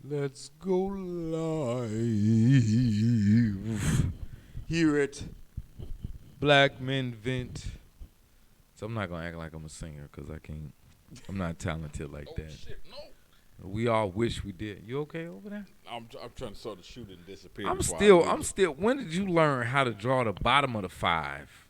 Let's go live here at Black Men Vent. So I'm not gonna act like I'm a singer because I can't. I'm not talented like that. Shit, no. We all wish we did. You okay over there? I'm trying to sort of shoot and disappear. I'm still. When did you learn how to draw the bottom of the five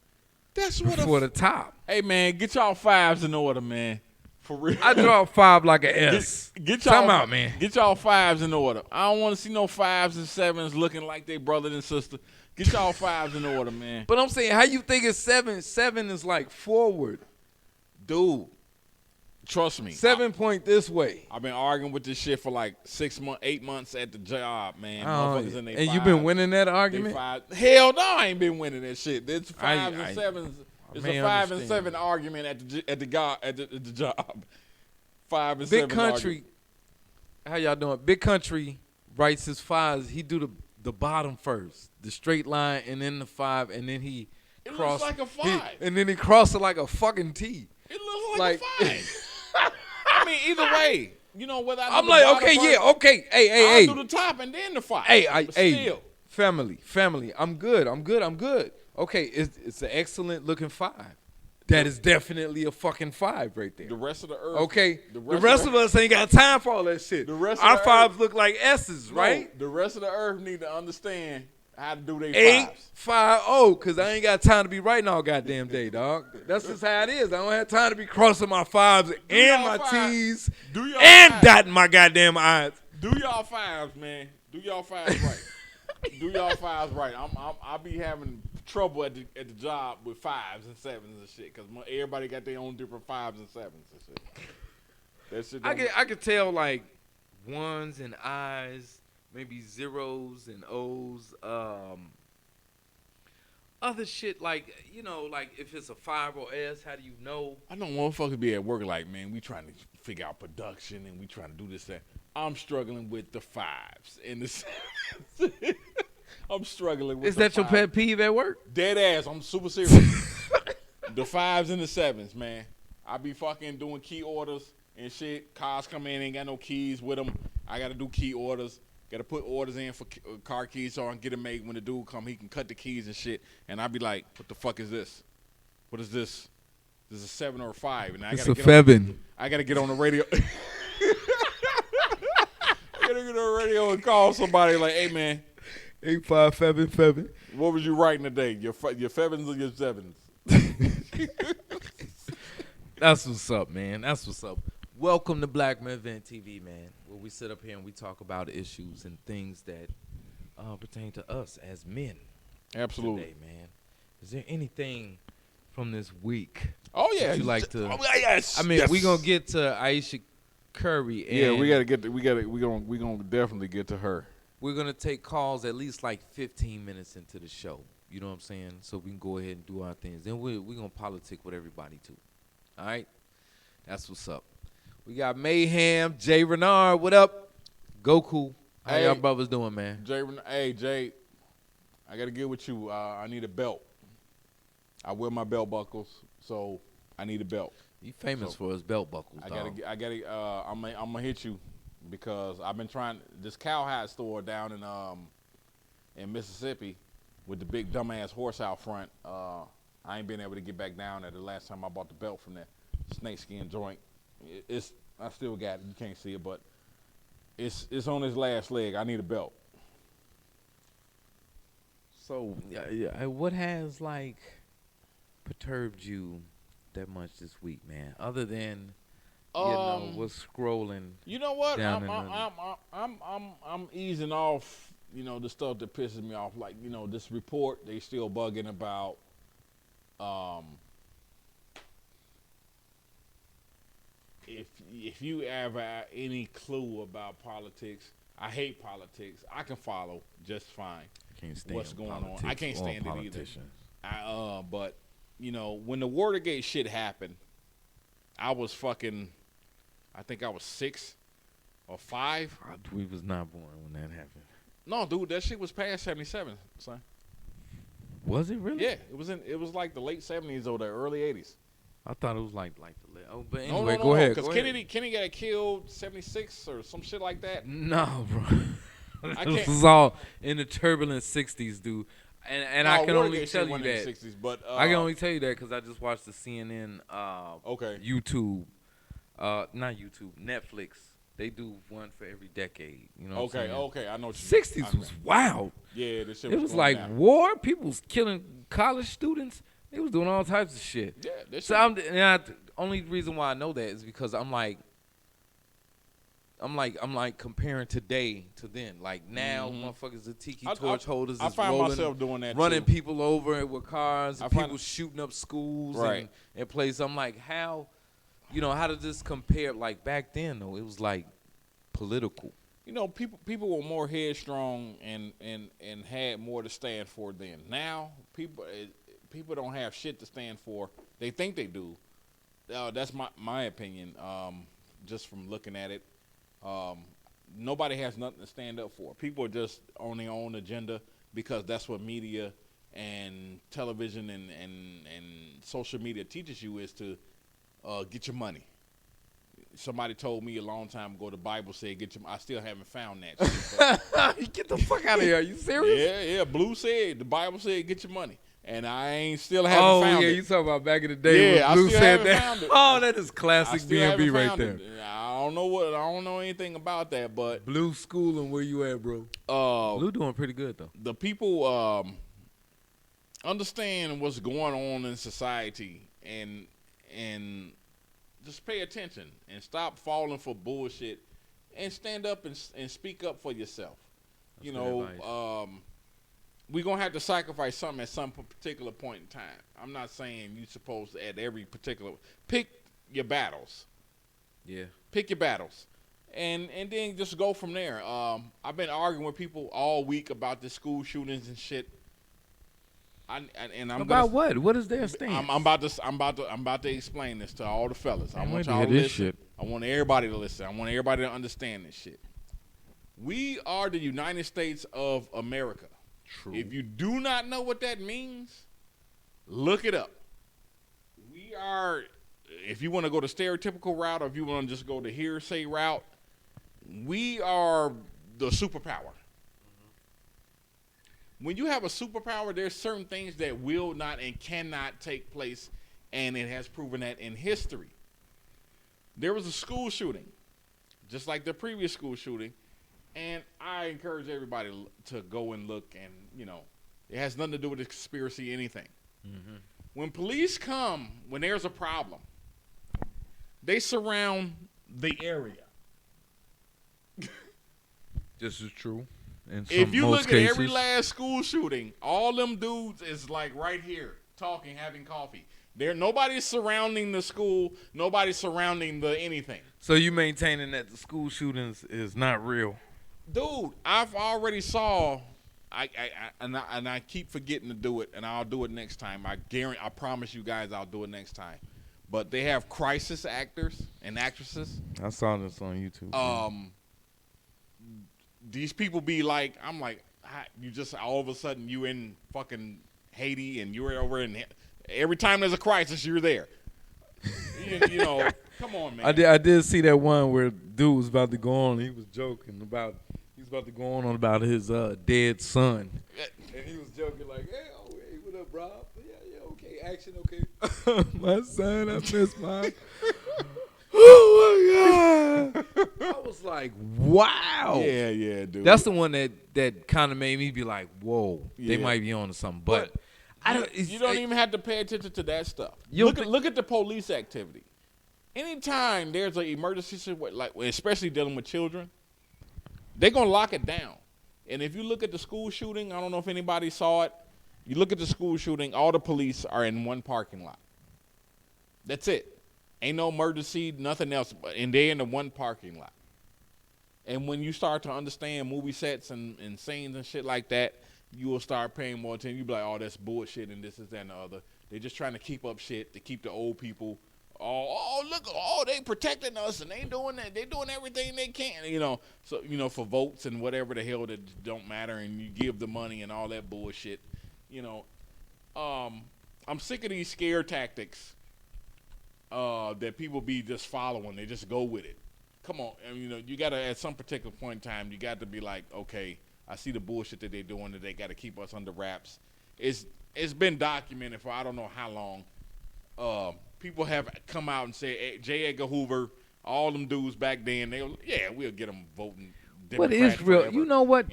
That's what before the top? Hey man, get y'all fives in order, man. For real. I draw a five like an S. Get y'all Come out, man. Get y'all fives in order. I don't want to see no fives and sevens looking like they brother and sister. Get y'all fives in order, man. But I'm saying, how you think it's seven? Seven is like forward. Dude, trust me. 7 point this way. I've been arguing with this shit for like 8 months at the job, man. Motherfuckers in they and fives, you been winning that argument? Hell no, I ain't been winning that shit. It's fives and sevens. It's a 5 and 7 argument at the job. 5 and 7. Big Country, how y'all doing? Big Country writes his fives. He do the bottom first, the straight line, and then the 5, and then he cross. It looks like a 5. And then he cross it like a fucking T. It looks like a 5. I mean, either way, you know whether I'm like, okay, first, yeah, okay, hey, I'll do the top and then the 5. Hey, family, I'm good. Okay, it's an excellent looking 5. That is definitely a fucking 5 right there. The rest of the earth. Okay, the rest of us ain't got time for all that shit. Our 5s look like S's, right? The rest of the earth need to understand how to do their 8-5-0, because I ain't got time to be writing all goddamn day, dog. That's just how it is. I don't have time to be crossing my 5s and my T's and dotting my goddamn I's. Do y'all 5s, man. Do y'all 5s right. Do y'all 5s right. I'll be having trouble at the job with 5s and 7s and shit, because everybody got their own different 5s and 7s and shit. That shit I could tell like 1s and I's, maybe 0s and O's. Other shit like, you know, like if it's a 5 or S, how do you know? I know motherfuckers be at work like, man, we trying to figure out production and we trying to do this, that. I'm struggling with the 5s and the 7s. I'm struggling with Is the that 5s. your pet peeve at work? Dead ass. I'm super serious. The 5s and the 7s, man. I be fucking doing key orders and shit. Cars come in, ain't got no keys with them. I got to do key orders. Got to put orders in for car keys so I can get them made. When the dude come, he can cut the keys and shit. And I be like, what the fuck is this? What is this? This is a 7 or a 5. And It's a 7. I got to get on the radio. I got to get on the radio and call somebody like, hey, man. 8577. What was you writing today? Your 5s or your 7s? That's what's up, man. That's what's up. Welcome to BlackMenVentTV, man, where we sit up here and we talk about issues and things that pertain to us as men. Absolutely, today, man. Is there anything from this week? Oh yeah, that you like to? Oh, yes. I mean, yes. we gonna get to Aisha Curry. And yeah, we gotta get. We gonna definitely get to her. We're gonna take calls at least like 15 minutes into the show. You know what I'm saying? So we can go ahead and do our things. Then we're gonna politic with everybody too. All right, that's what's up. We got Mayhem, Jay Renard. What up? Goku. How y'all brothers doing, man? Jay, I gotta get with you. I need a belt. I wear my belt buckles, so I need a belt. You famous for his belt buckles, dog. I'm gonna hit you because I've been trying this cowhide store down in Mississippi with the big dumbass horse out front. I ain't been able to get back down there. The last time I bought the belt from that snakeskin joint, I still got it. You can't see it, but it's on his last leg. I need a belt. So, what has like perturbed you that much this week, man? Other than what's scrolling. You know what? I'm easing off. You know, the stuff that pisses me off, like this report they still bugging about. If you ever have any clue about politics, I hate politics. I can follow just fine what's going on. I can't stand it either. But when the Watergate shit happened, I was fucking. I think I was 6 or 5. We was not born when that happened. No, dude, that shit was past 77, son. Was it really? Yeah, it was like the late 70s or the early 80s. I thought it was like the. Oh, but No, anyway, no, no, go no. ahead. Because Go Kennedy, ahead. Kennedy got killed 76 or some shit like that. No, bro. I This can't. is all in the turbulent '60s, dude. And I No, can only Watergate shit tell you wasn't in the that. 60s, but I can only tell you that because I just watched the CNN, okay. YouTube, not YouTube, Netflix. They do one for every decade. You know what I'm Okay, saying? okay, I know what you mean. '60s was wild. Yeah, this shit It was was going like down. war. People was killing college students. They was doing all types of shit. Yeah, this So shit. the only reason why I know that is because I'm like comparing today to then. Like now, motherfuckers, the tiki torch holders I is find rolling, myself doing that running too. people over with cars, I and find- people shooting up schools Right. and places. I'm like, how does this compare? Like back then, though, it was like political. You know, people were more headstrong and had more to stand for then. Now, people don't have shit to stand for. They think they do. That's my opinion. Just from looking at it, nobody has nothing to stand up for. People are just on their own agenda because that's what media and television and social media teaches you is to get your money. Somebody told me a long time ago the Bible said get your. I still haven't found that shit. But Get the fuck out of here! Are you serious? yeah. Blue said the Bible said get your money, and I ain't still haven't found it. You talking about back in the day Yeah, I when Blue still said haven't that? found it. Oh, that is I classic still BMV haven't right found there. it. I don't know anything about that, but Blue school and where you at, bro? Blue doing pretty good though. the people understand what's going on in society and just pay attention and stop falling for bullshit and stand up and speak up for yourself. That's You good know, advice. we're going to have to sacrifice something at some particular point in time. I'm not saying you're supposed to at every particular pick your battles. Yeah. Pick your battles. And then just go from there. I've been arguing with people all week about the school shootings and shit. I'm About what? What is their stance? I'm about to explain this to all the fellas. I Can't want wait to y'all hear to this listen. shit. I want everybody to listen. I want everybody to understand this shit. We are the United States of America. True. If you do not know what that means, look it up. We are, if you want to go the stereotypical route or if you want to just go the hearsay route, we are the superpower. When you have a superpower, there's certain things that will not and cannot take place, and it has proven that in history. There was a school shooting, just like the previous school shooting, and I encourage everybody to go and look, and, you know, it has nothing to do with the conspiracy, anything. Mm-hmm. When police come, when there's a problem, they surround the area. This is true. If you most look cases. at every last school shooting, all them dudes is like right here, talking, having coffee. Nobody's surrounding the school. Nobody's surrounding the anything. So you maintaining that the school shootings is not real? Dude, I've already saw. I keep forgetting to do it, and I'll do it next time. I promise you guys, I'll do it next time. But they have crisis actors and actresses. I saw this on YouTube. These people be like, I'm like, you just all of a sudden you in fucking Haiti and you're over in. Every time there's a crisis, you're there. you know, come on, man. I did see that one where dude was about to go on. He was joking about about to go on about his dead son, and he was joking like, "Hey, what up, Rob? Yeah, okay, action, okay." My son, I missed mine. Oh my god! I was like, "Wow." Yeah, dude. That's the one that kind of made me be like, "Whoa, they Yeah. might be on to something." But I don't. You don't even have to pay attention to that stuff. You don't Look at the police activity. Anytime there's an emergency situation, like especially dealing with children, they're gonna lock it down. And if you look at the school shooting, I don't know if anybody saw it. You look at the school shooting, all the police are in one parking lot. That's it. Ain't no emergency, nothing else, and they're in the one parking lot. And when you start to understand movie sets and scenes and shit like that, you will start paying more attention. You'll be like, oh, that's bullshit and this, that, and the other. They're just trying to keep up shit to keep the old people. Oh, look, they protecting us and they doing that. They doing everything they can, So, for votes and whatever the hell that don't matter, and you give the money and all that bullshit. I'm sick of these scare tactics that people be just following. They just go with it. Come on, and you got to at some particular point in time, you got to be like, okay, I see the bullshit that they're doing, that they got to keep us under wraps. It's been documented for I don't know how long. People have come out and said, hey, J. Edgar Hoover, all them dudes back then, we'll get them voting. What Democrat is real? forever. You know what?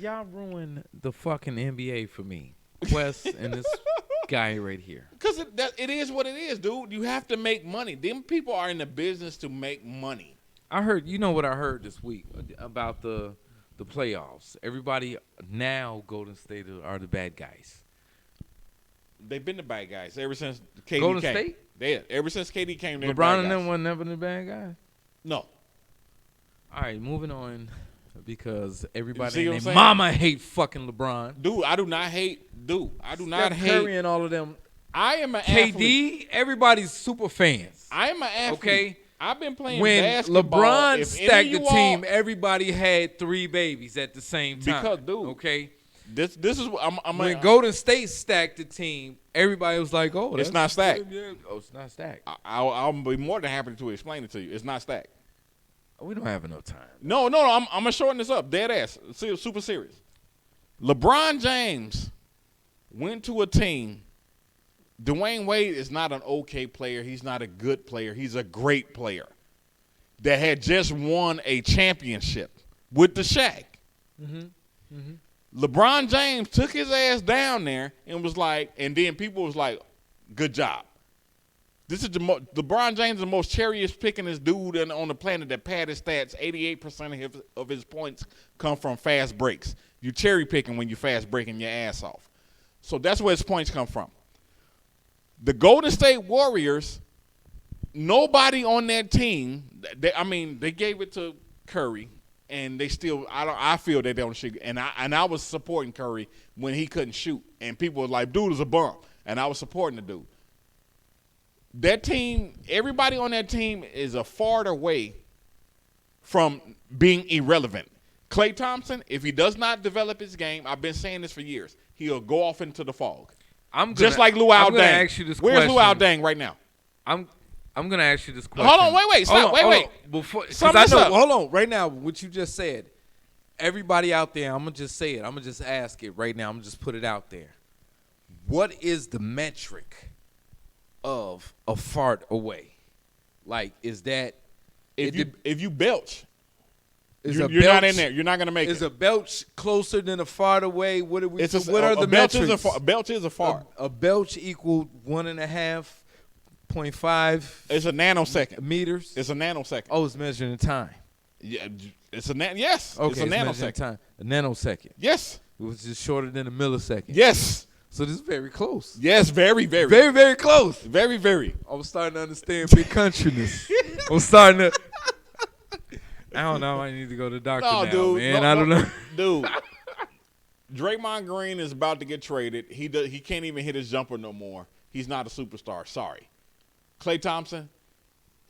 Y'all ruined the fucking NBA for me. Wes and this guy right here. Because it is what it is, dude. You have to make money. Them people are in the business to make money. I heard, what I heard this week about the playoffs. Everybody now, Golden State are the bad guys. They've been the bad guys ever since KD Golden came. State? Ever since KD came, they're LeBron the and bad them guys. were never the bad guys? No. All right, moving on, because everybody see what I'm and their saying? mama hate fucking LeBron. Dude, I do not hate. Steph Curry and all of them. I am an athlete. KD, everybody's super fans. I am an athlete. Okay. I've been playing When basketball. LeBron If stacked any the of you team, all- everybody had 3 babies at the same time. Because, dude, okay. This is what I'm When Golden State stacked the team, everybody was like, "Oh, It's not stacked. Oh, it's not stacked. I'll be more than happy to explain it to you. It's not stacked. We don't have enough time. No. I'm gonna shorten this up. Dead ass. Super serious. LeBron James went to a team. Dwayne Wade is not an okay player. He's not a good player. He's a great player that had just won a championship with the Shaq. LeBron James took his ass down there and was like, and then people was like, good job. This is LeBron James is the most cherry-ish pickingest dude on the planet that padded stats. 88% of his points come from fast breaks. You cherry picking when you fast breaking your ass off. So that's where his points come from. The Golden State Warriors, nobody on that team, they gave it to Curry, and they still, I feel they don't shoot. And I was supporting Curry when he couldn't shoot, and people were like, dude is a bum, and I was supporting the dude. That team, everybody on that team is a far away from being irrelevant. Klay Thompson, if he does not develop his game, I've been saying this for years, he'll go off into the fog. Just like Luau Deng. Ask you this Where's question. Luau Deng right now? I'm gonna ask you this question. Hold on, wait, stop, wait. Before, Sum I this know, up. hold on, right now, what you just said. Everybody out there, I'm gonna just say it. I'm gonna just ask it right now. I'm gonna just put it out there. What is the metric of a fart away? Like, is that If you belch, is you're a belch, not in there. You're not gonna make Is it. a belch closer than a fart away? What are we? It's what are the belch metrics? a belch is a fart. A belch equal 1.5 It's a nanosecond. meters. It's a nanosecond. Oh, it's measuring time. Yeah, it's a yes. Okay, it's a measuring nanosecond. time. A nanosecond. Yes. It was just shorter than a millisecond. Yes. So this is very close. Yes. Very, very, Very, very close. very, very. I'm starting to understand big countryness. I'm starting to. I don't know. I need to go to the doctor No, now, dude. man. No, I don't know. Dude. Draymond Green is about to get traded. He can't even hit his jumper no more. He's not a superstar. Sorry. Klay Thompson,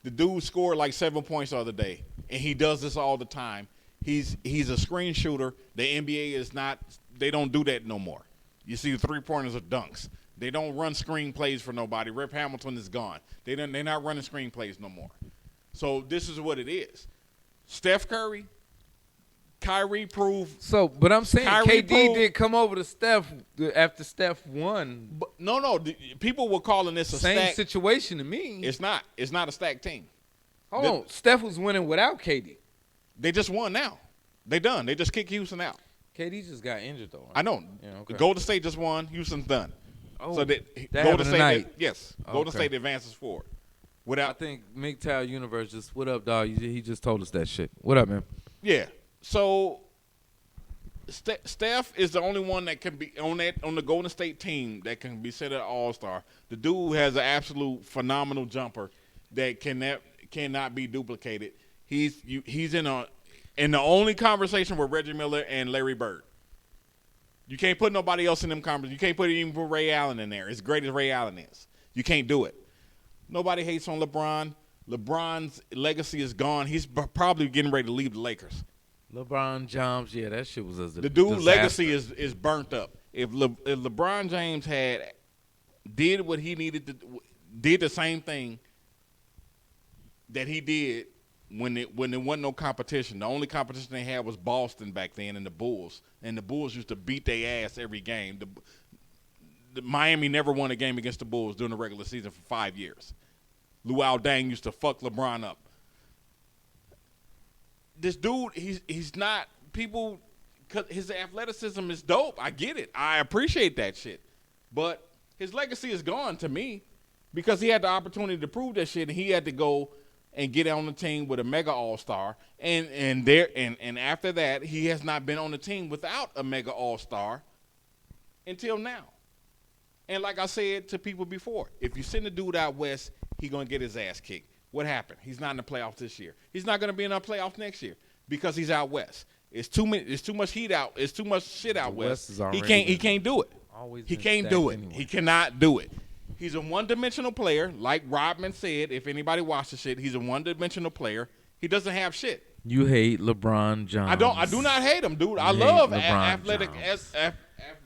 the dude scored like 7 points the other day, and he does this all the time. He's a screen shooter. The NBA is not. They don't do that no more. You see the 3-pointers are dunks. They don't run screen plays for nobody. Rip Hamilton is gone. They're not running screen plays no more. So this is what it is. Steph Curry, Kyrie proved. So, but I'm saying Kyrie KD proved- did come over to Steph after Steph won. But no. People were calling this a Same stack. situation to me. It's not. It's not a stacked team. Hold on. Steph was winning without KD. They just won now. They done. They just kicked Houston out. KD just got injured though. I know. Yeah, okay. Golden State just won. Houston's done. Oh, So that Golden happened State. tonight. Yes. Golden Okay. State advances forward. I Without. think MGTOW Universe just, what up, dog? He just told us that shit. What up, man? Yeah. So Steph is the only one that can be on the Golden State team that can be considered an all-star. The dude has an absolute phenomenal jumper that cannot be duplicated. He's in the only conversation with Reggie Miller and Larry Bird. You can't put nobody else in them conversations. You can't even put Ray Allen in there. As great as Ray Allen is, you can't do it. Nobody hates on LeBron. LeBron's legacy is gone. He's probably getting ready to leave the Lakers. LeBron James, yeah, that shit was The dude's legacy is burnt up. If LeBron James did what he needed to did the same thing that he did when there wasn't no competition. The only competition they had was Boston back then and the Bulls. And the Bulls used to beat their ass every game. The Miami never won a game against the Bulls during the regular season for 5 years. Luol Deng used to fuck LeBron up. This dude, he's not people. Cause his athleticism is dope. I get it. I appreciate that shit. But his legacy is gone to me because he had the opportunity to prove that shit, and he had to go and get on the team with a mega all-star. And after that, he has not been on the team without a mega all-star until now. And like I said to people before, if you send a dude out west, he's going to get his ass kicked. What happened? He's not in the playoffs this year. He's not going to be in the playoffs next year because he's out west. It's too much heat out. It's too much shit out west. He can't do it. He can't do it. Anyway. He cannot do it. He's a one-dimensional player, like Rodman said. If anybody watched the shit, he's a one-dimensional player. He doesn't have shit. You hate LeBron James. I do not hate him, dude. I love athletic.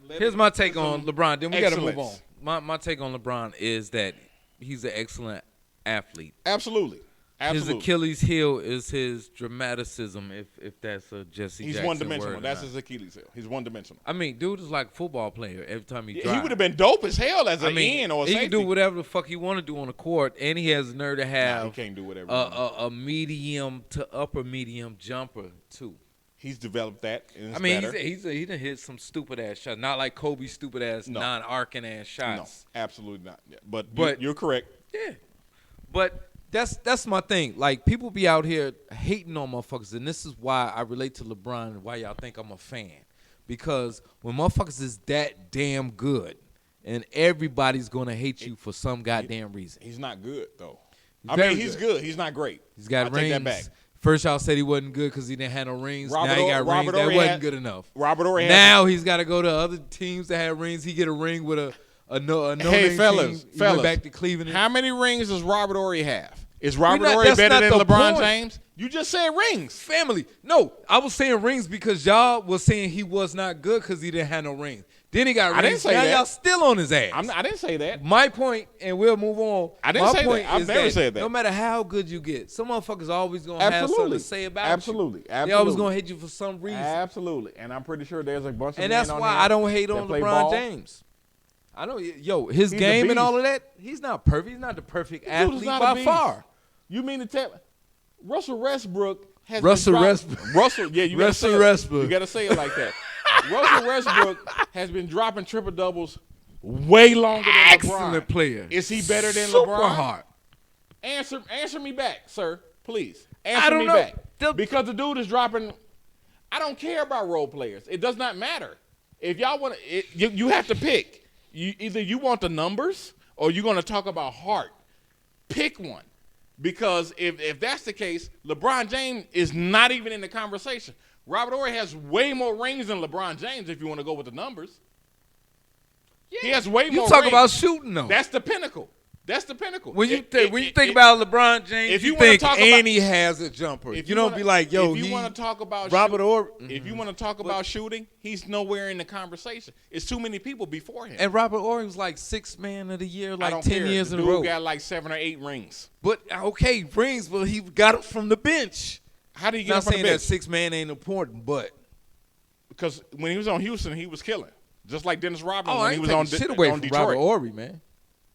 Here's my take on LeBron. Then we got to move on. My take on LeBron is that he's an excellent athlete. Absolutely. His Achilles heel is his dramaticism, if that's a Jesse Jackson He's one-dimensional. word That's his Achilles heel. He's one-dimensional. I mean, dude is like a football player every time he drives. He would have been dope as hell as an end or a safety. He can do whatever the fuck he want to do on the court, and he has the nerve to have he can't do whatever a medium to upper medium jumper, too. He's developed that. And he done hit some stupid-ass shots. Not like Kobe's stupid-ass, non-arcing-ass shots. No, absolutely not. Yeah, but you're correct. Yeah. But that's my thing. Like, people be out here hating on motherfuckers, and this is why I relate to LeBron and why y'all think I'm a fan. Because when motherfuckers is that damn good, and everybody's going to hate you for some goddamn reason. He's not good, though. He's good. He's not great. He's got rings. Take that back. First, y'all said he wasn't good because he didn't have no rings. Now he got rings. That wasn't good enough. Robert Horry now he's got to go to other teams that have rings. He get a ring with a no hey, fellas, team. He went back to Cleveland. How many rings does Robert Horry have? Is Robert Horry better than LeBron James? You just said rings. Family. No, I was saying rings because y'all was saying he was not good because he didn't have no rings. Then he got rings. I didn't say now that. Y'all still on his ass. I didn't say that. My point, and we'll move on. I didn't say that. I've never said that. No matter how good you get, some motherfuckers always going to have something to say about you. Absolutely. They always going to hate you for some reason. Absolutely. And I'm pretty sure there's a bunch of and that's why I don't hate on LeBron James. I know, his game and all of that, he's not perfect. He's not the perfect athlete by far. You mean to tell Russell Westbrook has Russell Westbrook, yeah, you got to say it like that. Russell Westbrook has been dropping triple doubles way longer than LeBron. Excellent player. Is he better than Super LeBron? Hard. Answer me back, sir. Please. Answer me back. Because the dude is dropping. I don't care about role players. It does not matter. If y'all want to, you have to pick. Either you want the numbers or you're going to talk about heart. Pick one. Because if that's the case, LeBron James is not even in the conversation. Robert Horry has way more rings than LeBron James if you want to go with the numbers. Yeah. He has way more rings. You talk about shooting, though. That's the pinnacle. That's the pinnacle. When you think about LeBron James, if you think he has a jumper. You don't be like, yo, if you want to talk about Robert Horry. If you want to talk about shooting, he's nowhere in the conversation. It's too many people before him. And Robert Horry was like 6th man of the year, like 10 years in a row. Dude got like 7 or 8 rings. But okay, rings, but he got it from the bench. How did he get it from the bench? Not saying that 6th man ain't important, but because when he was on Houston, he was killing, just like Dennis Rodman when he was on shit away from Detroit. Robert Horry, man.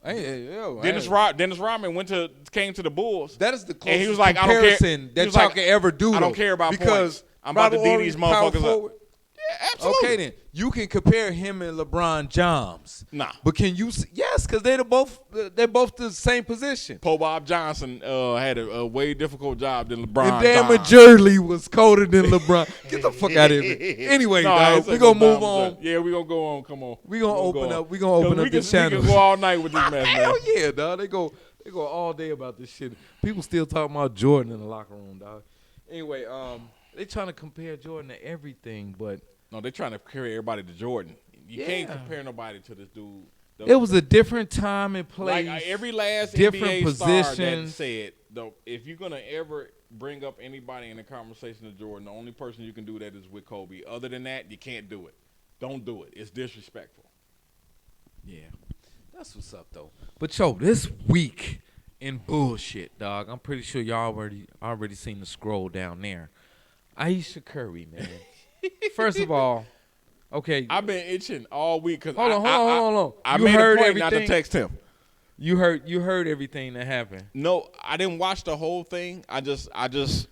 Dennis Rodman came to the Bulls. That is the closest and he was like, comparison that y'all can ever do. I don't care about because points. I'm about to D these motherfuckers up. Yeah, absolutely. Okay, then you can compare him and LeBron James. Nah, but can you? Yes, because they're both the same position. Poe Bob Johnson had a way difficult job than LeBron. And Dan Majerle was colder than LeBron. Get the fuck out of here. Anyway, dog, we gonna move on. Yeah, we gonna go on. Come on. We gonna open up. We gonna open up this channel. We can go all night with this mess, man. Hell yeah, dog. They go all day about this shit. People still talking about Jordan in the locker room, dog. Anyway, they trying to compare Jordan to everything, but. No, they're trying to compare everybody to Jordan. You can't compare nobody to this dude. It was a different time and place. Like every last different NBA positions. star that said, though, if you're gonna ever bring up anybody in a conversation to Jordan, the only person you can do that is with Kobe. Other than that, you can't do it. Don't do it. It's disrespectful. Yeah, That's what's up though. But yo, this week in bullshit, dog. I'm pretty sure y'all already seen the scroll down there. Aisha Curry, man. First of all, okay. I've been itching all week because Hold on. I You made heard a point everything? not to text him. You heard everything that happened. No, I didn't watch the whole thing. I just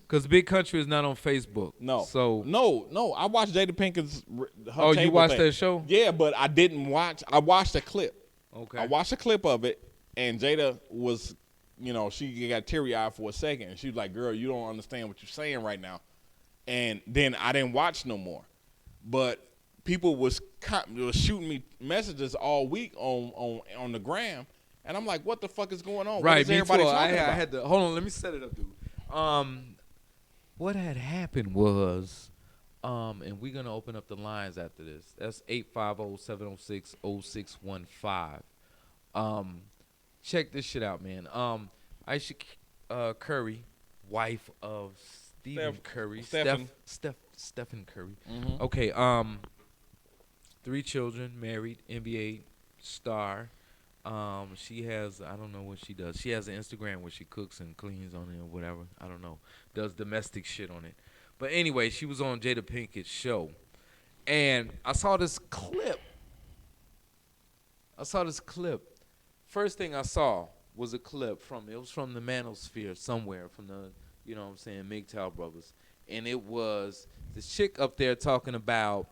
Cause Big Country is not on Facebook. no. So No. I watched Jada Pinkett's. Her you table watched thing. that show? Yeah, but I didn't watch. I watched a clip. Okay. I watched a clip of it, and Jada was, she got teary eyed for a second, and she was like, "Girl, you don't understand what you're saying right now." And then I didn't watch no more. But people was shooting me messages all week on the gram, and I'm like, "What the fuck is going on? Right, What is everybody talking about?" I had to hold on. Let me set it up, dude. What had happened was, and we're gonna open up the lines after this. That's 850-706-0615. Check this shit out, man. Aisha Curry, wife of Stephen Curry, Stephen Curry. Mhm. Okay. 3 children, married, NBA star. She has, I don't know what she does. She has an Instagram where she cooks and cleans on it or whatever. I don't know. Does domestic shit on it. But anyway, she was on Jada Pinkett's show. And I saw this clip. First thing I saw was a clip from the Manosphere somewhere from the, MGTOW brothers. And it was this chick up there talking about,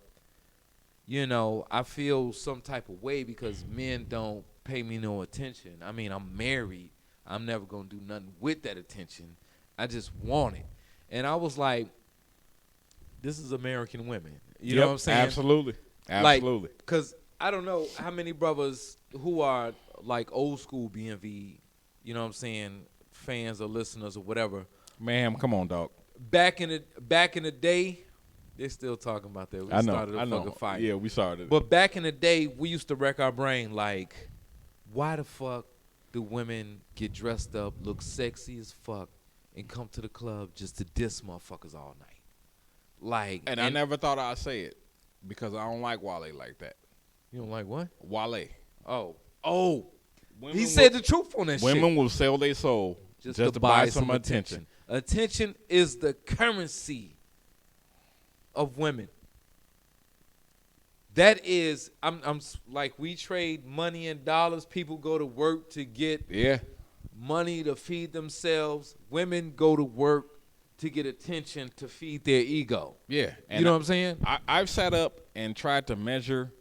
I feel some type of way because men don't pay me no attention. I mean, I'm married. I'm never going to do nothing with that attention. I just want it. And I was like, this is American women. You know what I'm saying? Absolutely. Because I don't know how many brothers who are like old school BMV, fans or listeners or whatever. Ma'am, come on, dog. Back in the day, they're still talking about that. We started a fucking fight. Yeah, we started. But back in the day, we used to wreck our brain like, why the fuck do women get dressed up, look sexy as fuck, and come to the club just to diss motherfuckers all night? And I never thought I'd say it because I don't like Wale like that. You don't like what? Wale. Oh. Women He said the truth on that shit. Women will sell their soul just to buy some attention. Attention is the currency of women. That is, I'm like, we trade money and dollars. People go to work to get money to feed themselves. Women go to work to get attention to feed their ego. Yeah. You know what I'm saying? I've sat up and tried to measure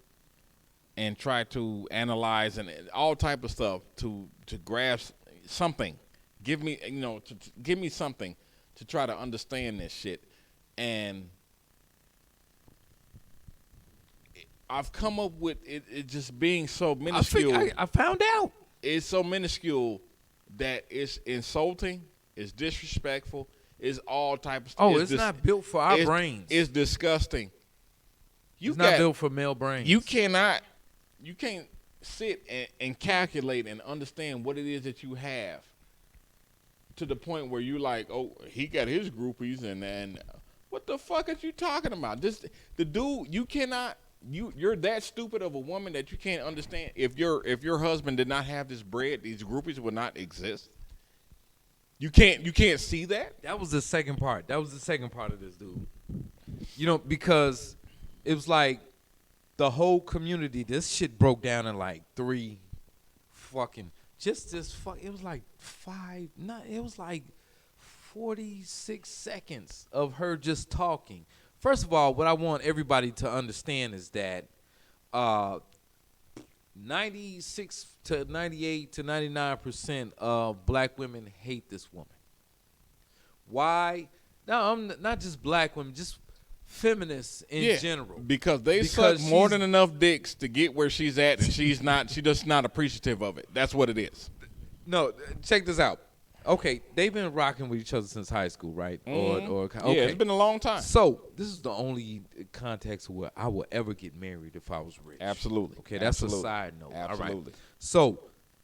and try to analyze and all type of stuff to grasp something. Give me, give me something to try to understand this shit. And I've come up with it just being so minuscule. I found out. It's so minuscule that it's insulting, it's disrespectful, it's all type of stuff. It's not built for our brains. It's disgusting. It's not built for male brains. You can't sit and calculate and understand what it is that you have to the point where you like, oh, he got his groupies and what the fuck are you talking about? The dude, you cannot. You're that stupid of a woman that you can't understand. If your husband did not have this bread, these groupies would not exist. You can't see that. That was the second part. That was the second part of this, dude. Because it was like the whole community. This shit broke down in like 3 fucking. Just this fuck. It was like 5. Not. It was like 46 seconds of her just talking. First of all, what I want everybody to understand is that 96 to 98 to 99% of black women hate this woman. Why? No, I'm not just black women, just feminists in general. Because they suck more than enough dicks to get where she's at, and she's just not appreciative of it. That's what it is. No, check this out. Okay, they've been rocking with each other since high school, right? Mm-hmm. Okay. Yeah, it's been a long time. So this is the only context where I would ever get married if I was rich. Absolutely. Okay, that's a side note. Absolutely. All right. So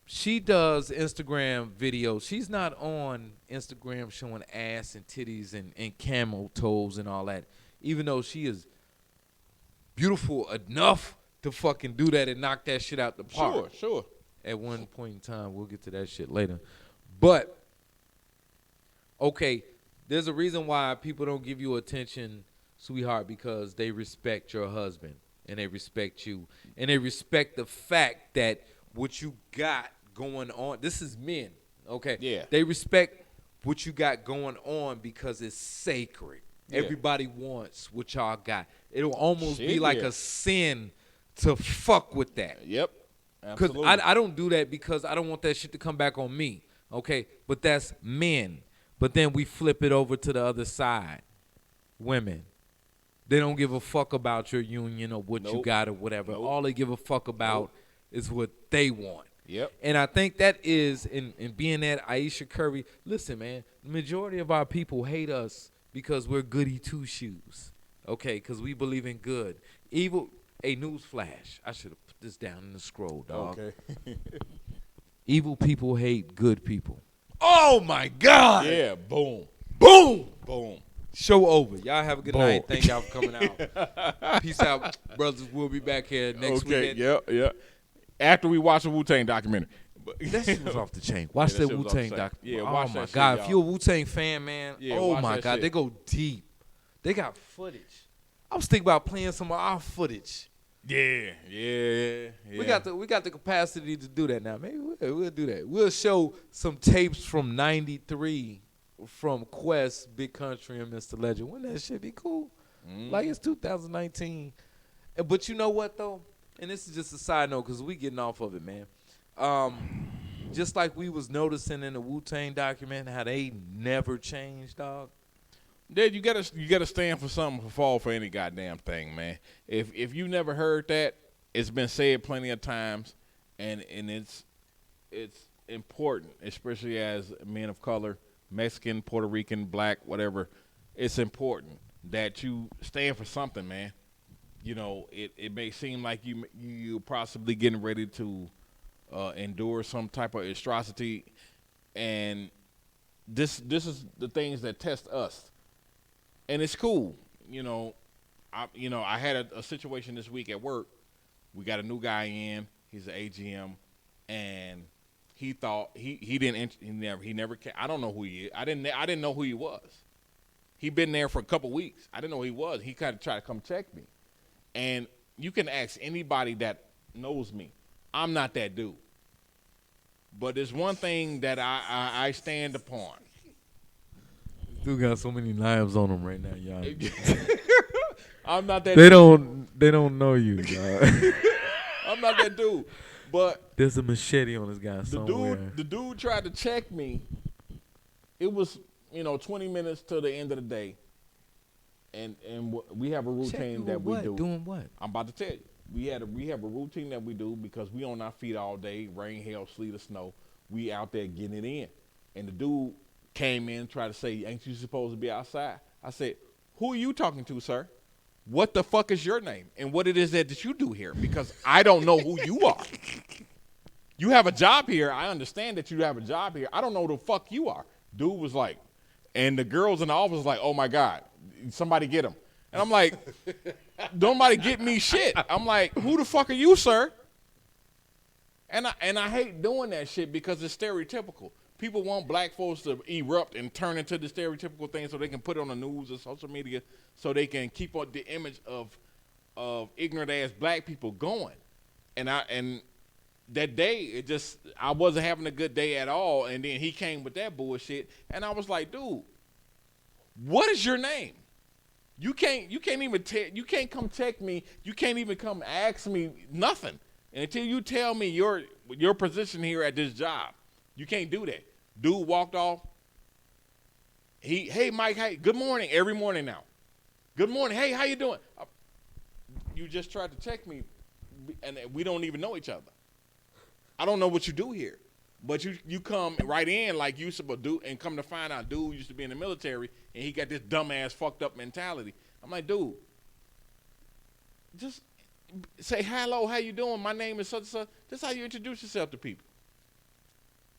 she does Instagram videos. She's not on Instagram showing ass and titties and camel toes and all that, even though she is beautiful enough to fucking do that and knock that shit out the park. Sure. at one point in time. We'll get to that shit later. But okay, there's a reason why people don't give you attention, sweetheart, because they respect your husband and they respect you and they respect the fact that what you got going on. This is men, okay? Yeah. They respect what you got going on because it's sacred. Yeah. Everybody wants what y'all got. It'll almost Shit, be like yeah. a sin to fuck with that. Yep. Because Absolutely. I don't do that because I don't want that shit to come back on me, okay? But that's men. But then we flip it over to the other side. Women. They don't give a fuck about your union or what you Nope. got or whatever. Nope. All they give a fuck about is what they want. Yep. And I think that is, in being that Aisha Curry, listen, man, the majority of our people hate us because we're goody two-shoes, okay, because we believe in good. Evil, a news flash. I should have put this down in the scroll, dog. Okay. Evil people hate good people. Oh, my God. Yeah. Boom. Boom. Boom. Show over. Y'all have a good Boom. night. Thank y'all for coming out. Peace out, brothers. We'll be back here next weekend. Yep. After we watch the Wu-Tang documentary. That shit was off the chain. Watch Yeah, that that shit was off the Wu-Tang chain. doc. Yeah, oh watch my that shit, God. If y'all. you're a Wu-Tang fan, man, Yeah, oh watch my that God, shit. they go deep. They got footage. I was thinking about playing some of our footage. Yeah. We got the capacity to do that now. Maybe we'll do that. We'll show some tapes from '93 from Quest, Big Country, and Mr. Legend. Wouldn't that shit be cool? Like it's 2019. But you know what though? And this is just a side note because we getting off of it, man. Just like we was noticing in the Wu-Tang document how they never changed, dog. Dad, you gotta stand for something for fall for any goddamn thing, man. If you never heard that, it's been said plenty of times, and it's important, especially as men of color, Mexican, Puerto Rican, black, whatever. It's important that you stand for something, man. You know, it may seem like you possibly getting ready to endure some type of atrocity, and this is the things that test us. And it's cool, you know. I had a situation this week at work. We got a new guy in. He's an AGM, and he thought he never. I don't know who he is. I didn't know who he was. He'd been there for a couple weeks. I didn't know who he was. He kind of tried to come check me, and you can ask anybody that knows me. I'm not that dude. But there's one thing that I stand upon. Dude got so many knives on him right now, y'all. I'm not that They dude. don't know you, dog. I'm not that dude. But There's a machete on this guy somewhere. the dude tried to check me. It was, 20 minutes to the end of the day. And we have a routine that we do. Doing what? I'm about to tell you. We have a routine that we do because we on our feet all day, rain, hail, sleet, or snow. We out there getting it in. And the dude came in, tried to say, ain't you supposed to be outside? I said, who are you talking to, sir? What the fuck is your name? And what it is that you do here? Because I don't know who you are. You have a job here. I understand that you have a job here. I don't know who the fuck you are. Dude was like, and the girls in the office was like, oh my God, somebody get him. And I'm like, nobody get me shit. I'm like, who the fuck are you, sir? And I hate doing that shit because it's stereotypical. People want black folks to erupt and turn into the stereotypical thing so they can put it on the news or social media so they can keep up the image of ignorant ass black people going. And that day, I wasn't having a good day at all. And then he came with that bullshit, and I was like, dude, what is your name? You can't come check me. You can't even come ask me nothing until you tell me your position here at this job. You can't do that. Dude walked off. Hey Mike, hey, good morning. Every morning now. Good morning. Hey, how you doing? You just tried to check me, and we don't even know each other. I don't know what you do here, but you come right in like you supposed to do, and come to find out, dude used to be in the military, and he got this dumbass fucked up mentality. I'm like, dude, just say hello. How you doing? My name is such and such. That's how you introduce yourself to people.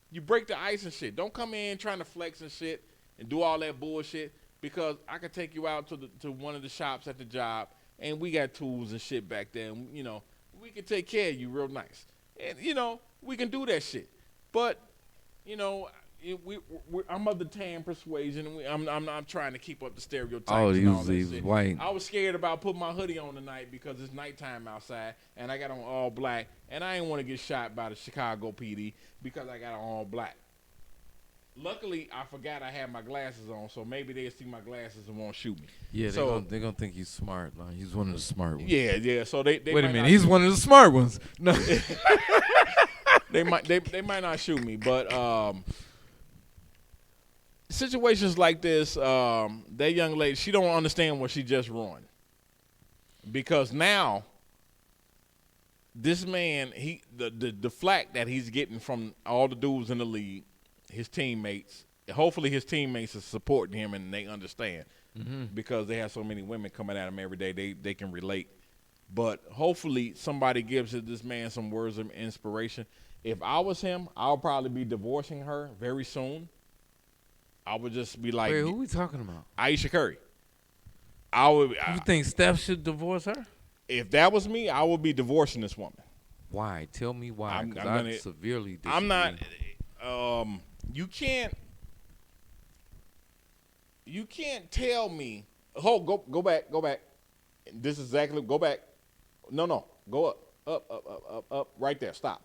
You break the ice and shit. Don't come in trying to flex and shit and do all that bullshit, because I could take you out to one of the shops at the job, and we got tools and shit back there, and we can take care of you real nice. And we can do that shit. But you know, I'm of the tan persuasion. I'm not trying to keep up the stereotypes. Oh, and all he that was shit. white. I was scared about putting my hoodie on tonight because it's nighttime outside, and I got on all black, and I didn't want to get shot by the Chicago PD because I got on all black. Luckily, I forgot I had my glasses on, so maybe they'll see my glasses and won't shoot me. Yeah, so they're gonna think he's smart. Like, he's one of the smart ones. yeah. So they Wait a might minute, not he's shoot one of the smart ones. No, they might not shoot me, but situations like this, that young lady, she don't understand what she just ruined, because now this man, the flack that he's getting from all the dudes in the league, his teammates. Hopefully, his teammates are supporting him and they understand, because they have so many women coming at him every day. They can relate. But hopefully, somebody gives this man some words of inspiration. If I was him, I'll probably be divorcing her very soon. I would just be like, wait, who we talking about? Aisha Curry. I would. You think Steph should divorce her? If that was me, I would be divorcing this woman. Why? Tell me why. I'm Because gonna- I severely disagree. I'm not. You can't tell me. Oh, go back. This is exactly. Go back. No. Go up. Right there. Stop.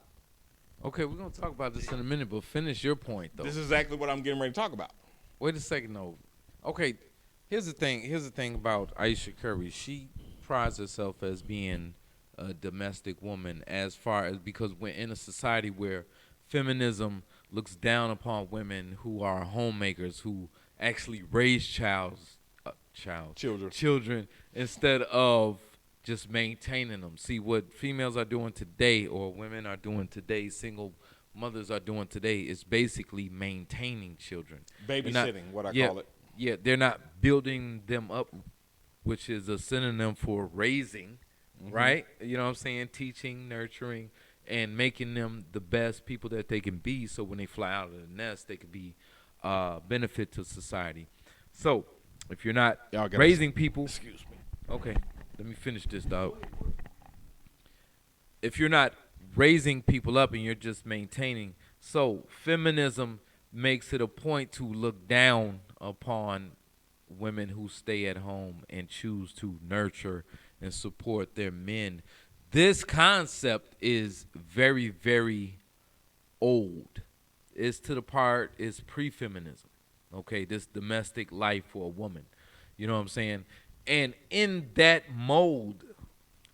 Okay, we're gonna talk about this in a minute, but finish your point though. This is exactly what I'm getting ready to talk about. Wait a second though. Okay, here's the thing about Aisha Curry. She prides herself as being a domestic woman, as far as, because we're in a society where feminism looks down upon women who are homemakers, who actually raise children instead of just maintaining them. See, what females are doing today, or women are doing today, single mothers are doing today, is basically maintaining children. Babysitting, what I call it. Yeah, they're not building them up, which is a synonym for raising, right? You know what I'm saying? Teaching, nurturing, and making them the best people that they can be, so when they fly out of the nest, they can be benefit to society. So, if you're not raising people... Excuse me. Okay, let me finish this, dog. If you're not raising people up and you're just maintaining, so feminism makes it a point to look down upon women who stay at home and choose to nurture and support their men. This concept is very, very old. It's to the part, it's pre-feminism. Okay, this domestic life for a woman. You know what I'm saying? And in that mold,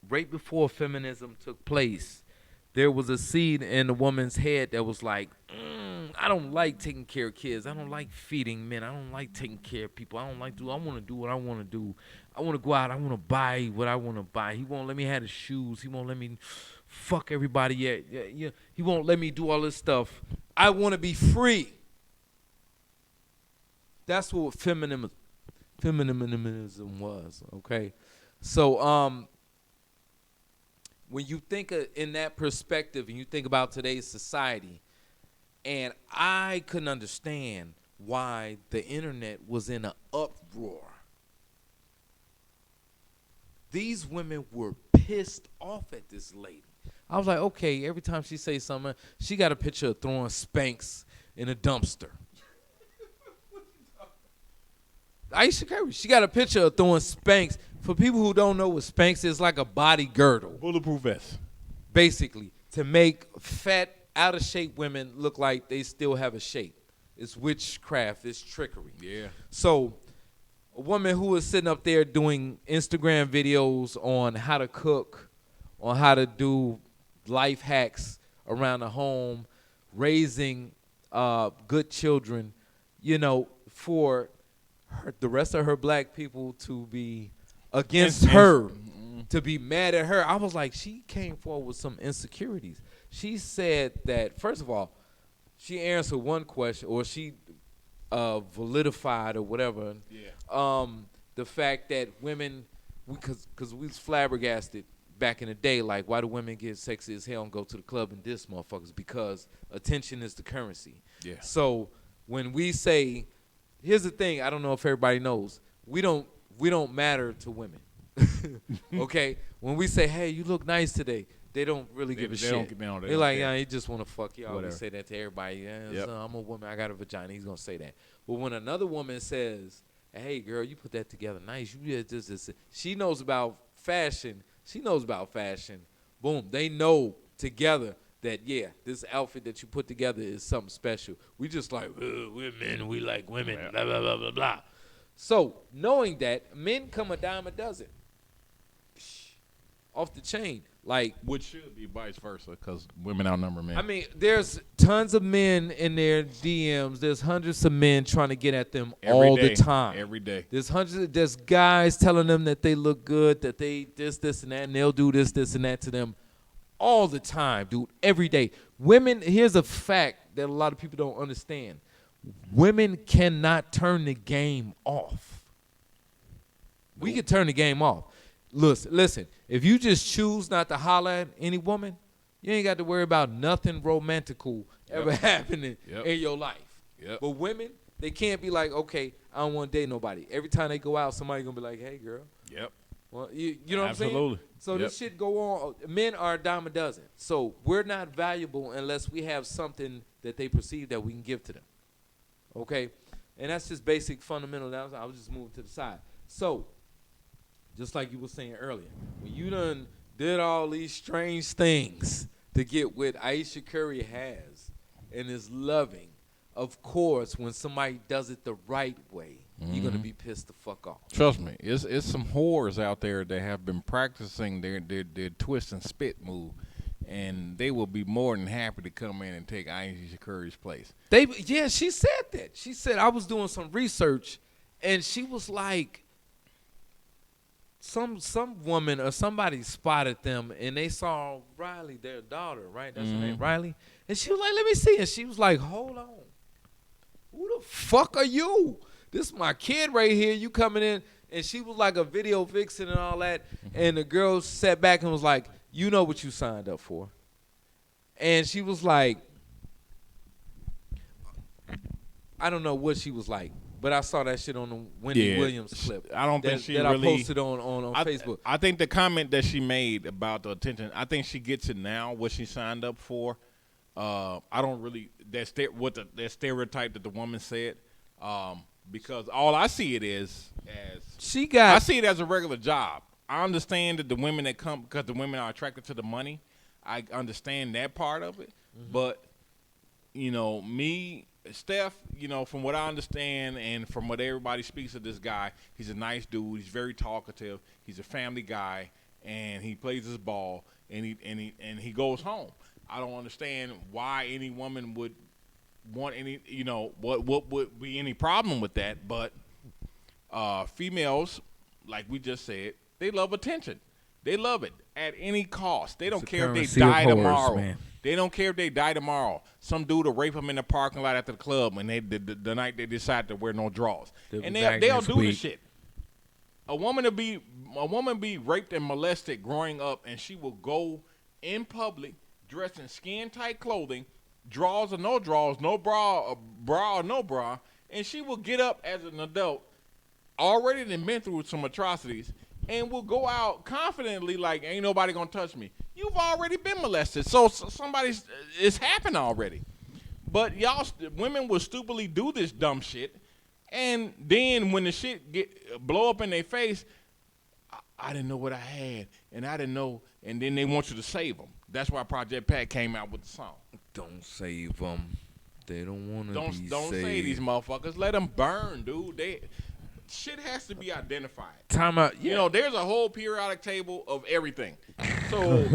right before feminism took place, there was a seed in the woman's head that was like, I don't like taking care of kids. I don't like feeding men. I don't like taking care of people. I want to do what I want to do. I want to go out. I want to buy what I want to buy. He won't let me have the shoes. He won't let me fuck everybody yet. Yeah. He won't let me do all this stuff. I want to be free. That's what feminism was, okay? So when you think in that perspective and you think about today's society, and I couldn't understand why the internet was in an uproar. These women were pissed off at this lady. I was like, okay, every time she says something, she got a picture of throwing Spanx in a dumpster. Aisha Curry, she got a picture of throwing Spanx. For people who don't know what Spanx is, like a body girdle. Bulletproof vest. Basically, to make fat, out-of-shape women look like they still have a shape. It's witchcraft. It's trickery. Yeah. So a woman who was sitting up there doing Instagram videos on how to cook, on how to do life hacks around the home, raising good children, you know, for the rest of her black people to be against her, to be mad at her. I was like, she came forward with some insecurities. She said that, first of all, she answered one question, or she validified or whatever. Yeah. The fact that women, because we was flabbergasted back in the day, like, why do women get sexy as hell and go to the club and diss motherfuckers? Because attention is the currency. Yeah. So when we say, here's the thing, I don't know if everybody knows, we don't matter to women. Okay? When we say, hey, you look nice today, they don't really give a shit. They They're like, yeah, he just want to fuck you. I always Whatever. say that to everybody. Yeah, Yep. so I'm a woman. I got a vagina. He's gonna say that. But when another woman says, "Hey, girl, you put that together nice. You did this. She knows about fashion. She knows about fashion. Boom. They know together that, yeah, this outfit that you put together is something special. We just like, we're men. We like women. Blah, blah, blah, blah, blah. So knowing that, men come a dime a dozen. Off the chain. Like, which should be vice versa, because women outnumber men. I mean, there's tons of men in their DMs. There's hundreds of men trying to get at them all the time. Every day. There's guys telling them that they look good, that they this, and that, and they'll do this, and that to them all the time, dude, every day. Women, here's a fact that a lot of people don't understand. Women cannot turn the game off. We can turn the game off. Listen, if you just choose not to holler at any woman, you ain't got to worry about nothing romantical ever happening in your life. Yep. But women, they can't be like, okay, I don't want to date nobody. Every time they go out, somebody going to be like, hey, girl. Yep. Well, you know what I'm saying? Absolutely. So this shit go on. Men are a dime a dozen. So we're not valuable unless we have something that they perceive that we can give to them. Okay? And that's just basic fundamental. I was just moving to the side. So, just like you were saying earlier, when you done did all these strange things to get what Aisha Curry has and is loving, of course, when somebody does it the right way, you're going to be pissed the fuck off. Trust me, it's some whores out there that have been practicing their twist and spit move, and they will be more than happy to come in and take Aisha Curry's place. She said that. She said, I was doing some research, and she was like, some woman or somebody spotted them, and they saw Riley, their daughter, right? That's her name, Riley. And she was like, let me see. And she was like, hold on. Who the fuck are you? This is my kid right here. You coming in. And she was like a video vixen and all that. And the girl sat back and was like, you know what you signed up for. And she was like, I don't know what she was like. But I saw that shit on the Wendy Williams clip. I don't think I posted on Facebook. I think the comment that she made about the attention, I think she gets it now, what she signed up for. I don't really, that stereotype that the woman said, because all I see it is as, I see it as a regular job. I understand that the women that come, because the women are attracted to the money, I understand that part of it. But, you know, Steph, you know, from what I understand and from what everybody speaks of this guy, he's a nice dude. He's very talkative. He's a family guy, and he plays his ball, and he goes home. I don't understand why any woman would want any, you know, what would be any problem with that. But females, like we just said, they love attention. They love it at any cost. They don't care if they die tomorrow. Man. They don't care if they die tomorrow. Some dude will rape them in the parking lot after the club when the night they decide to wear no drawers. And they'll do the shit. A woman be raped and molested growing up, and she will go in public dressed in skin tight clothing, drawers or no drawers, no bra or no bra, and she will get up as an adult, already been through some atrocities, and will go out confidently like, ain't nobody gonna touch me. You've already been molested, so it's happened already. But women will stupidly do this dumb shit, and then when the shit blow up in their face, I didn't know what I had, and I didn't know, and then they want you to save them. That's why Project Pat came out with the song. Don't save them. They don't want to be saved. Don't save these motherfuckers. Let them burn, dude. Shit has to be identified. Time out. Yeah. You know, there's a whole periodic table of everything. So,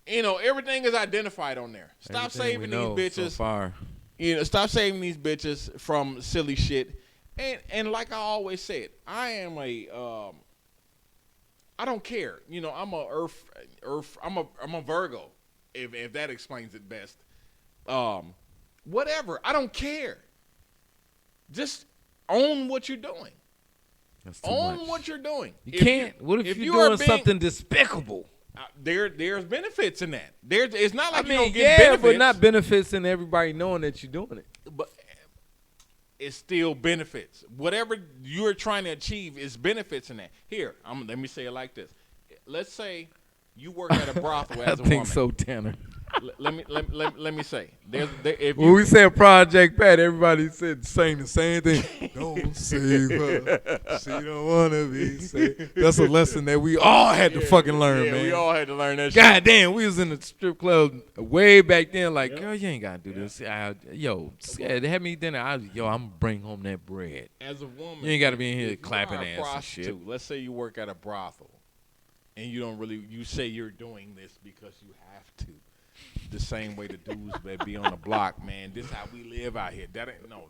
you know, everything is identified on there. Stop saving these bitches. So far. You know, stop saving these bitches from silly shit. And like I always said, I am I don't care. You know, I'm I'm a Virgo, if that explains it best. Whatever. I don't care. Just own what you're doing. Own what you're doing. You can't. What if you're doing something despicable? There's benefits in that. It's not like you don't get benefits. But not benefits in everybody knowing that you're doing it. But it's still benefits. Whatever you're trying to achieve is benefits in that. Here, let me say it like this. Let's say you work at a brothel I as a think woman. so, Tanner. Let me say, if When you we said Project Pat, everybody said saying the same thing. Don't save her. She don't wanna be saved. That's a lesson that we all had to fucking learn, man. we all had to learn that shit. God damn, we was in the strip club way back then. Like, girl, you ain't gotta do this. They had me dinner. I'm gonna bring home that bread. As a woman, You ain't gotta be in here if clapping you are a ass and shit. prostitute, let's say you work at a brothel, and you say you're doing this because you have to. The same way the dudes that be on the block, man. This how we live out here.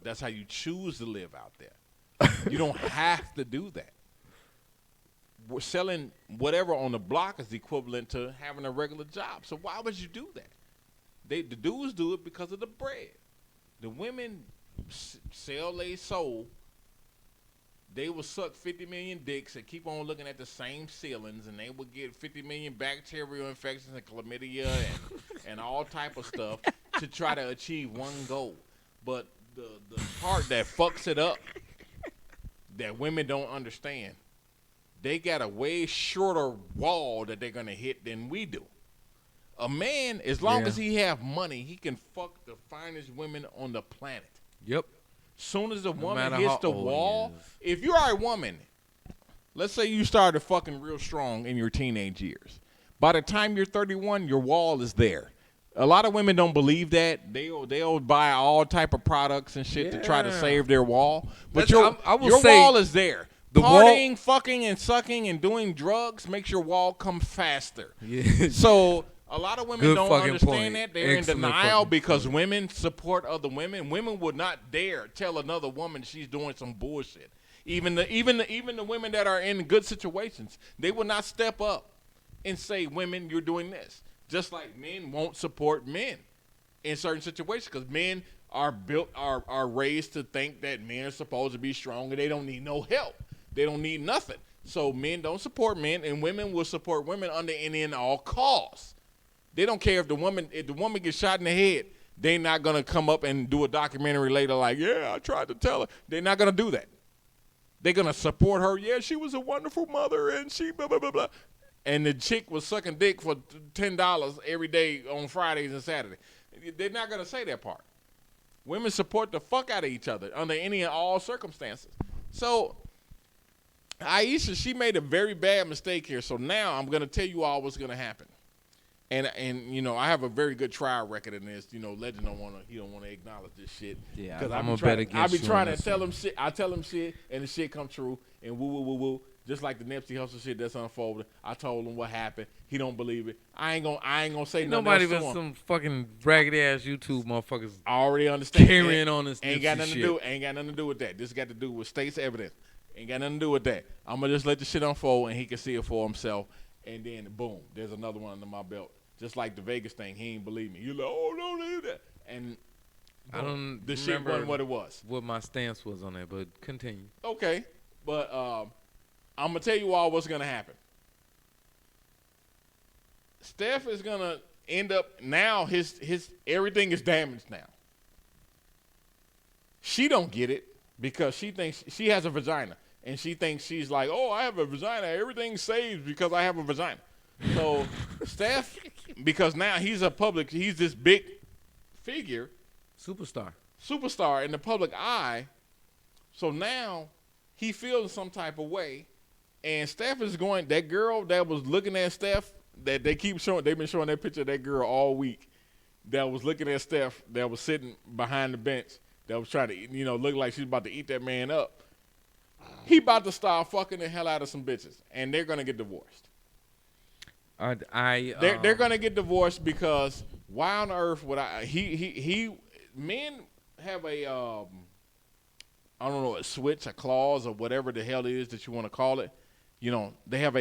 That's how you choose to live out there. You don't have to do that. We're selling whatever on the block is equivalent to having a regular job. So why would you do that? The dudes do it because of the bread. The women sell their soul. They will suck 50 million dicks and keep on looking at the same ceilings, and they will get 50 million bacterial infections and chlamydia and all type of stuff to try to achieve one goal. But the part that fucks it up, that women don't understand, they got a way shorter wall that they're going to hit than we do. A man, as long as he have money, he can fuck the finest women on the planet. Yep. Soon as a woman matter hits how the old he wall, is. if you are a woman, let's say you started fucking real strong in your teenage years. By the time you're 31, your wall is there. A lot of women don't believe that. They'll buy all type of products and shit to try to save their wall. But your wall is there. The Partying, fucking, and sucking and doing drugs makes your wall come faster. Yeah. So a lot of women don't understand point. that. They're Excellent in denial fucking because point. women support other women. Women would not dare tell another woman she's doing some bullshit. Even the women that are in good situations, they will not step up and say, "Women, you're doing this." Just like men won't support men in certain situations because men are raised to think that men are supposed to be strong and they don't need no help. They don't need nothing. So men don't support men, and women will support women under any and all costs. They don't care if the woman gets shot in the head. They're not gonna come up and do a documentary later like, yeah, I tried to tell her. They're not gonna do that. They're gonna support her. Yeah, she was a wonderful mother, and she blah blah blah blah. And the chick was sucking dick for $10 every day on Fridays and Saturdays. They're not gonna say that part. Women support the fuck out of each other under any and all circumstances. So Aisha, she made a very bad mistake here. So now I'm gonna tell you all what's gonna happen. And you know, I have a very good trial record in this. You know, Legend don't wanna acknowledge this shit. Yeah, because I'm gonna bet against you. I be trying to tell him shit. I tell him shit, and the shit come true. And woo woo woo woo. Just like the Nipsey Hussle shit that's unfolded. I told him what happened. He don't believe it. I ain't gonna say nothing Nobody else to but him. some fucking raggedy ass YouTube motherfuckers I already understand. carrying on this Ain't Nipsey got nothing shit. to do. Ain't got nothing to do with that. This got to do with state's evidence. Ain't got nothing to do with that. I'm gonna just let the shit unfold, and he can see it for himself. And then boom, there's another one under my belt. Just like the Vegas thing, he ain't believe me. You're like, oh, don't do that. And I don't the shit remember wasn't what it was. what my stance was on that, but continue. Okay, but I'm gonna tell you all what's gonna happen. Steph is gonna end up now. His everything is damaged now. She don't get it because she thinks she has a vagina, and she thinks she's like, oh, I have a vagina. Everything's saved because I have a vagina. So Steph, because now he's this big figure, superstar in the public eye. So now he feels some type of way, and Steph is going. That girl that was looking at Steph, that they've been showing that picture of that girl all week. That was looking at Steph, that was sitting behind the bench, that was trying to, look like she's about to eat that man up. He about to start fucking the hell out of some bitches, and they're gonna get divorced. They're gonna get divorced because why on earth would men have a I don't know, a switch, a clause, or whatever the hell it is that you want to call it. They have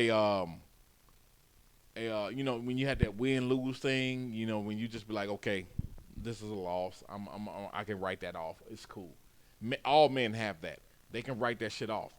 when you had that win-lose thing, when you just be like, okay, this is a loss. I can write that off. It's cool. All men have that. They can write that shit off.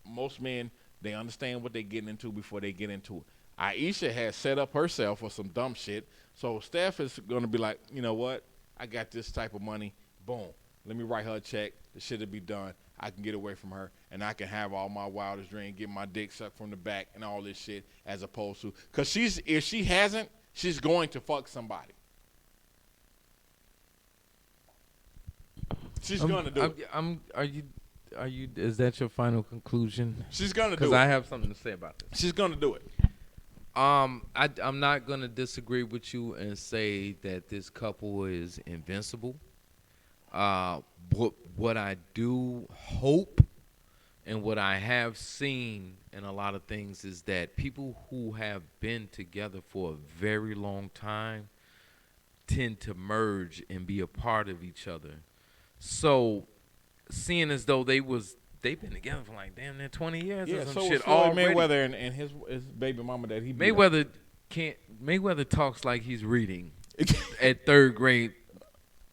Most men, they understand what they're getting into before they get into it. Aisha has set up herself for some dumb shit. So Steph is going to be like, you know what? I got this type of money. Boom. Let me write her a check. The shit will be done. I can get away from her and I can have all my wildest dreams, get my dick sucked from the back and all this shit, as opposed to, because if she hasn't, she's going to fuck somebody. She's gonna do it. Are you? Is that your final conclusion? She's gonna do it. Because I have something to say about this. She's gonna do it. I'm not gonna disagree with you and say that this couple is invincible. What I do hope and what I have seen in a lot of things is that people who have been together for a very long time tend to merge and be a part of each other. So, seeing as though they've been together for like damn near 20 years or some so shit Floyd already. Mayweather and his baby mama that he beat Mayweather talks like he's reading at third grade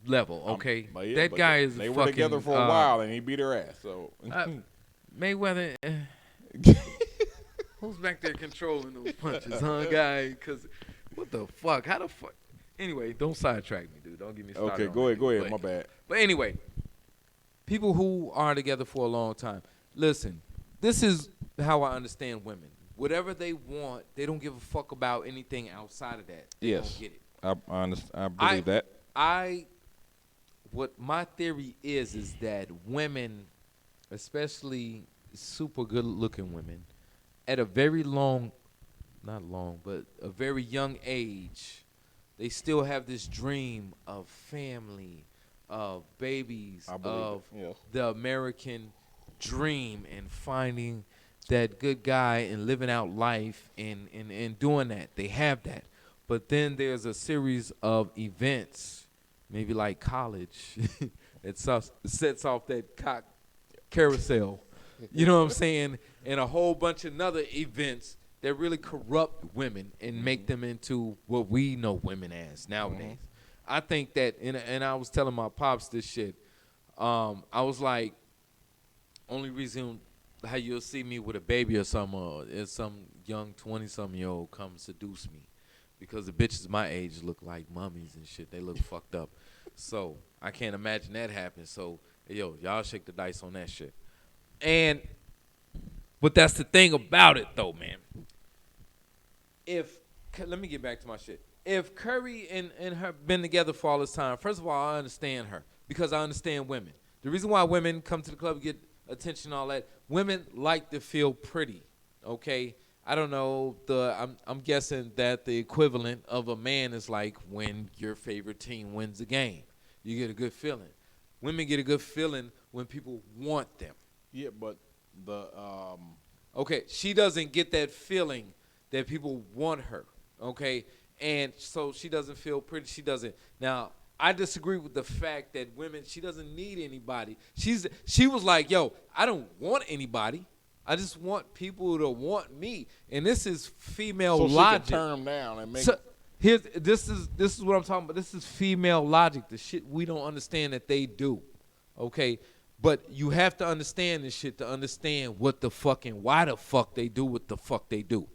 level. Okay, that guy is. They fucking, were together for a while and he beat her ass. So Mayweather. Who's back there controlling those punches, huh, guy? Because what the fuck? How the fuck? Anyway, don't sidetrack me, dude. Don't get me started. Okay, go ahead. My bad. But anyway, people who are together for a long time. Listen, this is how I understand women. Whatever they want, they don't give a fuck about anything outside of that. They don't get it. I understand. I believe that. What my theory is that women, especially super good-looking women, at a very a very young age, they still have this dream of family, of babies, of the American dream, and finding that good guy and living out life and doing that. They have that. But then there's a series of events, maybe like college, that sets off that cock carousel. You know what I'm saying? And a whole bunch of other events that really corrupt women and make them into what we know women as nowadays. I think that, and I was telling my pops this shit. I was like, only reason how you'll see me with a baby or something is some young 20-something-year-old come seduce me, because the bitches my age look like mummies and shit. They look fucked up. So I can't imagine that happening. So yo, y'all shake the dice on that shit. But that's the thing about it, though, man. Let me get back to my shit. If Curry and her been together for all this time, first of all, I understand her because I understand women. The reason why women come to the club and get attention and all that, women like to feel pretty, okay? I don't know, I'm guessing that the equivalent of a man is like when your favorite team wins a game. You get a good feeling. Women get a good feeling when people want them. Yeah, but okay, she doesn't get that feeling that people want her, okay? And so she doesn't feel pretty. She doesn't. Now, I disagree with the fact that women, she doesn't need anybody. She was like, yo, I don't want anybody. I just want people to want me. And this is female logic. She can turn them down and make. So, this is what I'm talking about. This is female logic, the shit we don't understand that they do, okay? But you have to understand this shit to understand what the fucking, why the fuck they do what the fuck they do.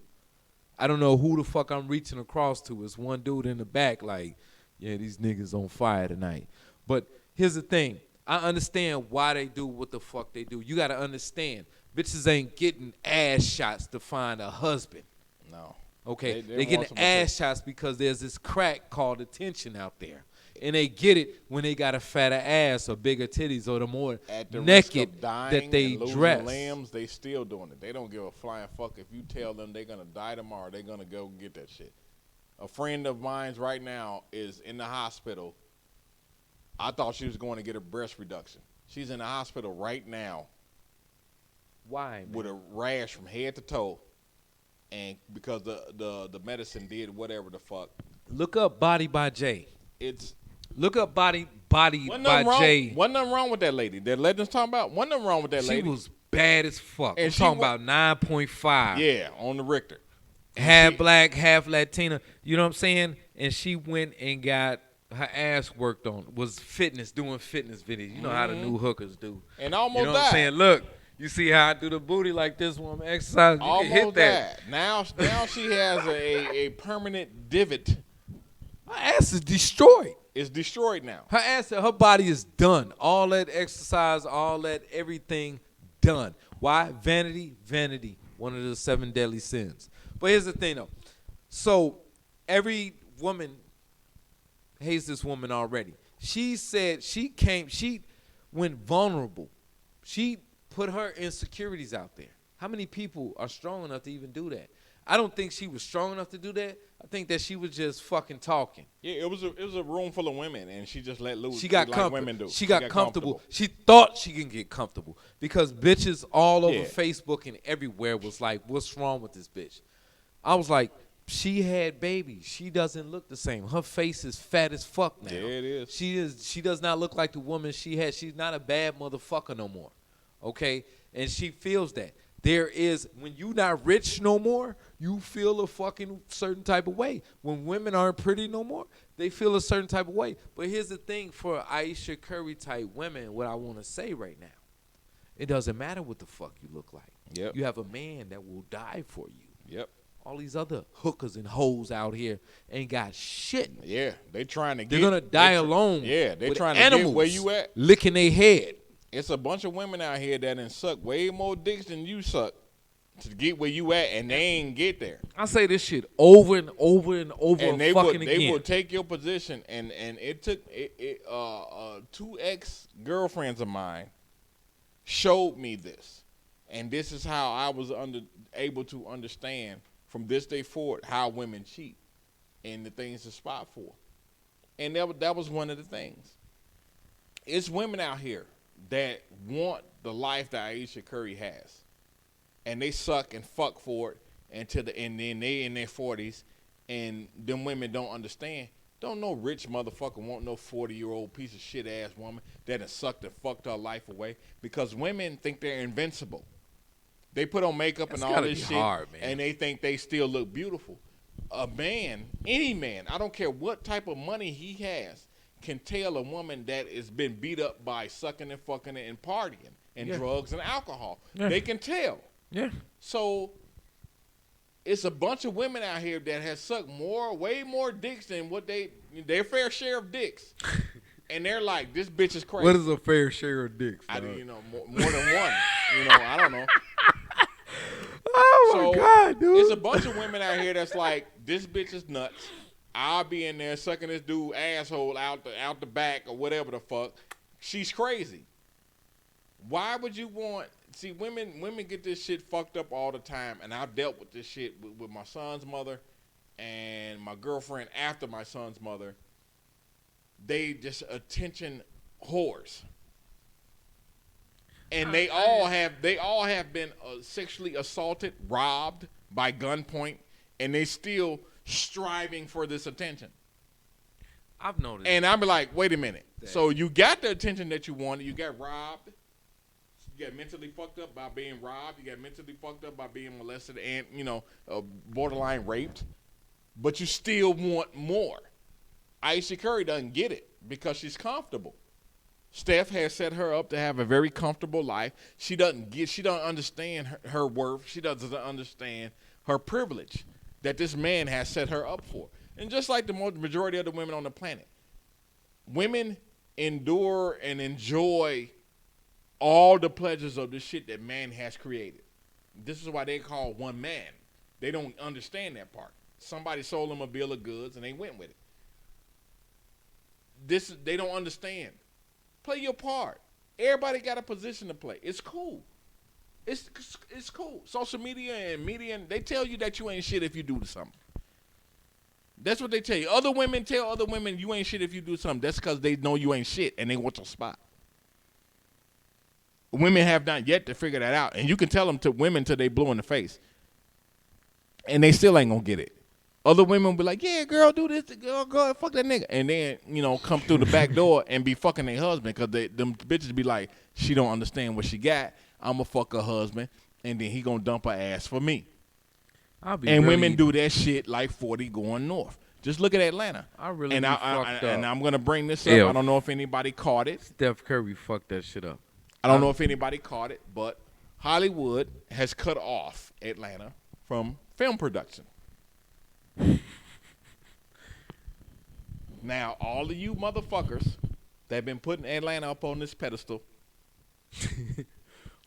I don't know who the fuck I'm reaching across to. It's one dude in the back like, yeah, these niggas on fire tonight. But here's the thing. I understand why they do what the fuck they do. You got to understand. Bitches ain't getting ass shots to find a husband. No. Okay? They getting ass shots because there's this crack called attention out there. And they get it when they got a fatter ass or bigger titties or the more naked that they dress. Limbs, they still doing it. They don't give a flying fuck if you tell them they're going to die tomorrow. They're going to go get that shit. A friend of mine's right now is in the hospital. I thought she was going to get a breast reduction. She's in the hospital right now. Why, man? With a rash from head to toe. And because the medicine did whatever the fuck. Look up Body by Jay. Look up Body by Jay. Wasn't nothing wrong with that lady. That legend's talking about. Wasn't nothing wrong with that lady. She was bad as fuck. And I'm talking about 9.5. Yeah, on the Richter. Half black, half Latina. You know what I'm saying? And she went and got her ass worked on. Was doing fitness videos. You know how the new hookers do. And almost you know what I'm saying? Look, you see how I do the booty like this when I'm exercising? You can hit that. Now she has a permanent divot. My ass is destroyed. is destroyed now. Her body is done. All that exercise, all that everything done. Why? Vanity, vanity. One of the 7 deadly sins. But here's the thing though. So every woman hates this woman already. She said she went vulnerable. She put her insecurities out there. How many people are strong enough to even do that? I don't think she was strong enough to do that. I think that she was just fucking talking. Yeah, it was a room full of women, and she just let loose. She got like comfortable. women do. She got comfortable. She thought she can get comfortable because bitches all over Facebook and everywhere was like, "What's wrong with this bitch?" I was like, she had babies. She doesn't look the same. Her face is fat as fuck now. Yeah, it is. She does not look like the woman she had. She's not a bad motherfucker no more. Okay? And she feels that. There is, when you not rich no more, you feel a fucking certain type of way. When women aren't pretty no more, they feel a certain type of way. But here's the thing for Aisha Curry type women, what I want to say right now. It doesn't matter what the fuck you look like. Yep. You have a man that will die for you. Yep. All these other hookers and hoes out here ain't got shit. Yeah, they trying to get. They're gonna die alone. Yeah, they with trying to animals get where you at. licking their head. It's a bunch of women out here that done suck way more dicks than you suck to get where you at, and they ain't get there. I say this shit over and over and over And they fucking they again. will take your position, and it took 2 ex-girlfriends of mine showed me this, and this is how I was able to understand from this day forward how women cheat and the things to spot for. And that was one of the things. It's women out here that want the life that Aisha Curry has, and they suck and fuck for it and then they in their 40s, and them women don't understand. Don't no rich motherfucker want no 40-year-old piece of shit ass woman that done sucked and fucked her life away, because women think they're invincible. They put on makeup and all this shit, and they think they still look beautiful. A man, any man, I don't care what type of money he has, can tell a woman that has been beat up by sucking and fucking and partying and drugs and alcohol. Yeah. They can tell. Yeah. So it's a bunch of women out here that has sucked way more dicks than what their fair share of dicks. And they're like, this bitch is crazy. What is a fair share of dicks? More than one. I don't know. Oh my God, dude. It's a bunch of women out here that's like, this bitch is nuts. I'll be in there sucking this dude asshole out the back or whatever the fuck. She's crazy. Why would you want? See, women get this shit fucked up all the time, and I've dealt with this shit with my son's mother and my girlfriend after my son's mother. They just attention whores, and they all have been sexually assaulted, robbed by gunpoint, and they still striving for this attention. I've noticed. And I'm like, wait a minute. So you got the attention that you wanted. You got robbed. You got mentally fucked up by being robbed. You got mentally fucked up by being molested and, borderline raped. But you still want more. Aisha Curry doesn't get it because she's comfortable. Steph has set her up to have a very comfortable life. She doesn't understand her worth. She doesn't understand her privilege that this man has set her up for. And just like the majority of the women on the planet, women endure and enjoy all the pleasures of the shit that man has created. This is why they call one man. They don't understand that part. Somebody sold them a bill of goods and they went with it. They don't understand. Play your part. Everybody got a position to play. It's cool. It's cool. Social media and media, they tell you that you ain't shit if you do something. That's what they tell you. Other women tell other women you ain't shit if you do something. That's because they know you ain't shit and they want your spot. Women have not yet to figure that out. And you can tell them to women till they blue in the face. And they still ain't going to get it. Other women will be like, yeah, girl, do this. Girl, fuck that nigga. And then, come through the back door and be fucking their husband because them bitches be like, she don't understand what she got. I'm going to fuck her husband. And then he going to dump her ass for me. Women do that shit like 40 going north. Just look at Atlanta. And I'm going to bring this up. I don't know if anybody caught it. Steph Curry fucked that shit up. I don't know if anybody caught it, but Hollywood has cut off Atlanta from film production. Now, all of you motherfuckers that been putting Atlanta up on this pedestal.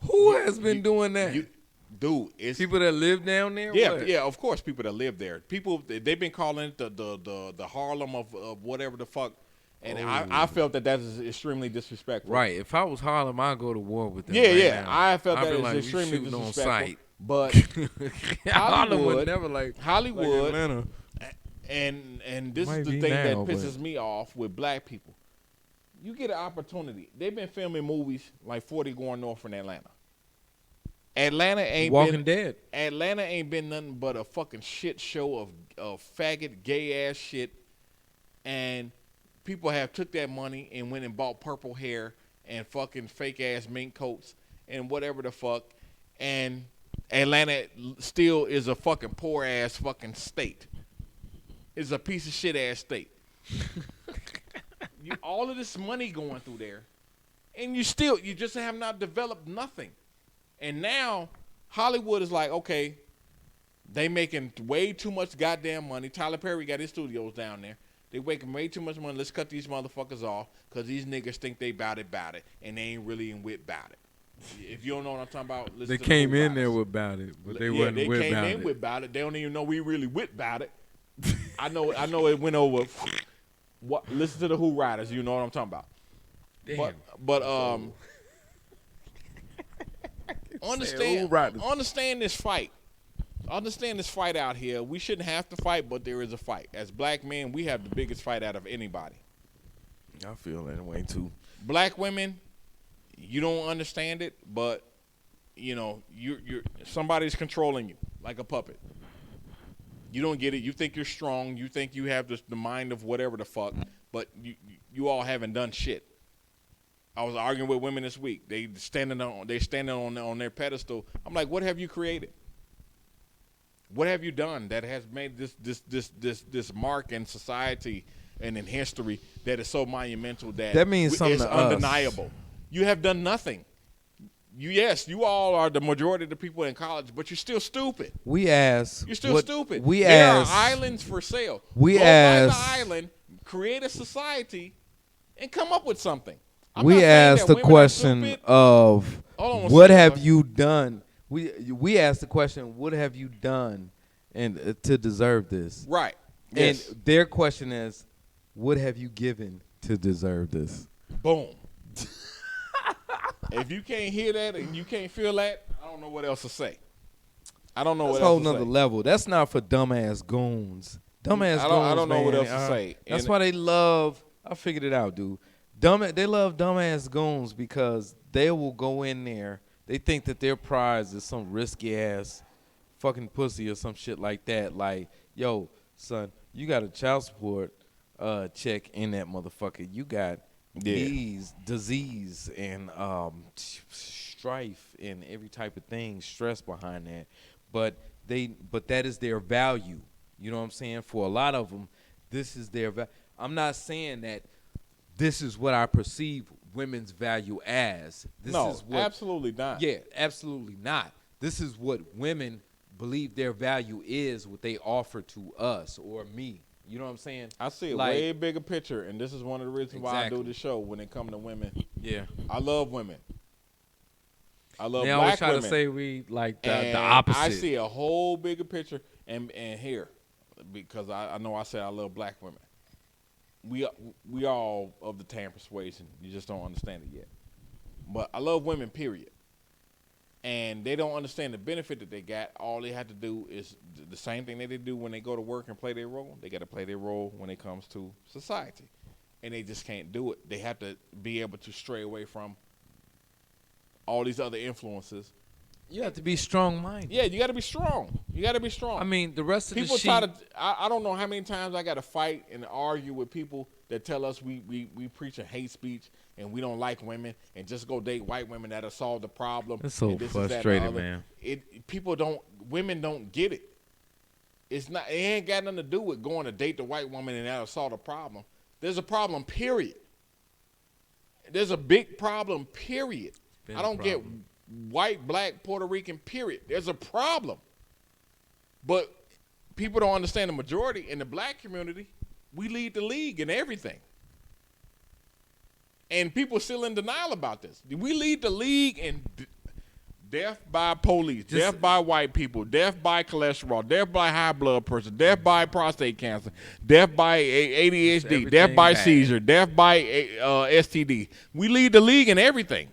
Who has been doing that? Dude, it's people that live down there. Yeah, what? yeah, of course, people that live there. People they've been calling it the Harlem of whatever the fuck, and I felt that is extremely disrespectful. Right. If I was Harlem, I'd go to war with them. Yeah, right yeah. now. I felt I'd that be is like, extremely we shooting disrespectful. on sight. But Harlem would Hollywood, never like Hollywood, and this Might is the be thing that now, pisses me off with black people. You get an opportunity. They've been filming movies like 40 Going North in Atlanta. Atlanta ain't Walking Dead. Atlanta ain't been nothing but a fucking shit show of faggot, gay ass shit, and people have took that money and went and bought purple hair and fucking fake ass mink coats and whatever the fuck, and Atlanta still is a fucking poor ass fucking state. It's a piece of shit ass state. All of this money going through there, and you just have not developed nothing. And now Hollywood is like, okay, they making way too much goddamn money. Tyler Perry got his studios down there. They making way too much money. Let's cut these motherfuckers off because these niggas think they bout it, and they ain't really in with bout it. If you don't know what I'm talking about, listen They to came the in there with bout it, but they wasn't they with came bout in it. with bout it. They don't even know we really with bout it. I know it went over. What? Listen to the Who Riders. You know what I'm talking about. Damn. But understand this fight. Understand this fight out here. We shouldn't have to fight, but there is a fight. As black men, we have the biggest fight out of anybody. I feel that way too. Black women, you don't understand it, but you're somebody's controlling you like a puppet. You don't get it. You think you're strong. You think you have the mind of whatever the fuck, but you all haven't done shit. I was arguing with women this week. They standing on their pedestal. I'm like, what have you created? What have you done that has made this mark in society and in history that is so monumental that means something it's to us. undeniable? You have done nothing. You all are the majority of the people in college, but you're still stupid. You're still stupid. There are islands for sale. Go find the island, create a society, and come up with something. We asked the question of what have you done? We asked the question, what have you done and to deserve this? Right. Yes. And their question is, what have you given to deserve this? Boom. If you can't hear that and you can't feel that, I don't know what else to say. I don't know what else to say. That's a whole nother level. That's not for dumbass goons. Dumbass goons, I don't know man, what else to say. That's why they love, I figured it out, dude. They love dumbass goons because they will go in there. They think that their prize is some risky ass fucking pussy or some shit like that. Like, yo, son, you got a child support check in that motherfucker. You got disease and strife and every type of thing, stress behind that. But that is their value. You know what I'm saying? For a lot of them, this is their value. I'm not saying that this is what I perceive women's value as. Absolutely not. Yeah, absolutely not. This is what women believe their value is, what they offer to us or me. You know what I'm saying? I see a way bigger picture, and this is one of the reasons why I do the show when it comes to women. Yeah. I love women. I love they black always try women. to say we like the opposite. I see a whole bigger picture, and here, because I know I said I love black women. We all of the tan persuasion. You just don't understand it yet. But I love women, period. And they don't understand the benefit that they got. All they have to do is the same thing that they do when they go to work and play their role. They got to play their role when it comes to society. And they just can't do it. They have to be able to stray away from all these other influences. You have to be strong-minded. Yeah, you got to be strong. You got to be strong. I mean, the rest of people the try to. I don't know how many times I got to fight and argue with people that tell us we preach a hate speech and we don't like women and just go date white women that'll solve the problem. It's so frustrating, man. Women don't get it. It ain't got nothing to do with going to date the white woman and that'll solve the problem. There's a problem, period. There's a big problem, period. I don't get white, black, Puerto Rican, period. There's a problem. But people don't understand the majority in the black community. we lead the league in everything. And people are still in denial about this. We lead the league in death by police, death by white people, death by cholesterol, death by high blood pressure, death by prostate cancer, death by ADHD, death by seizure, death by STD. We lead the league in everything.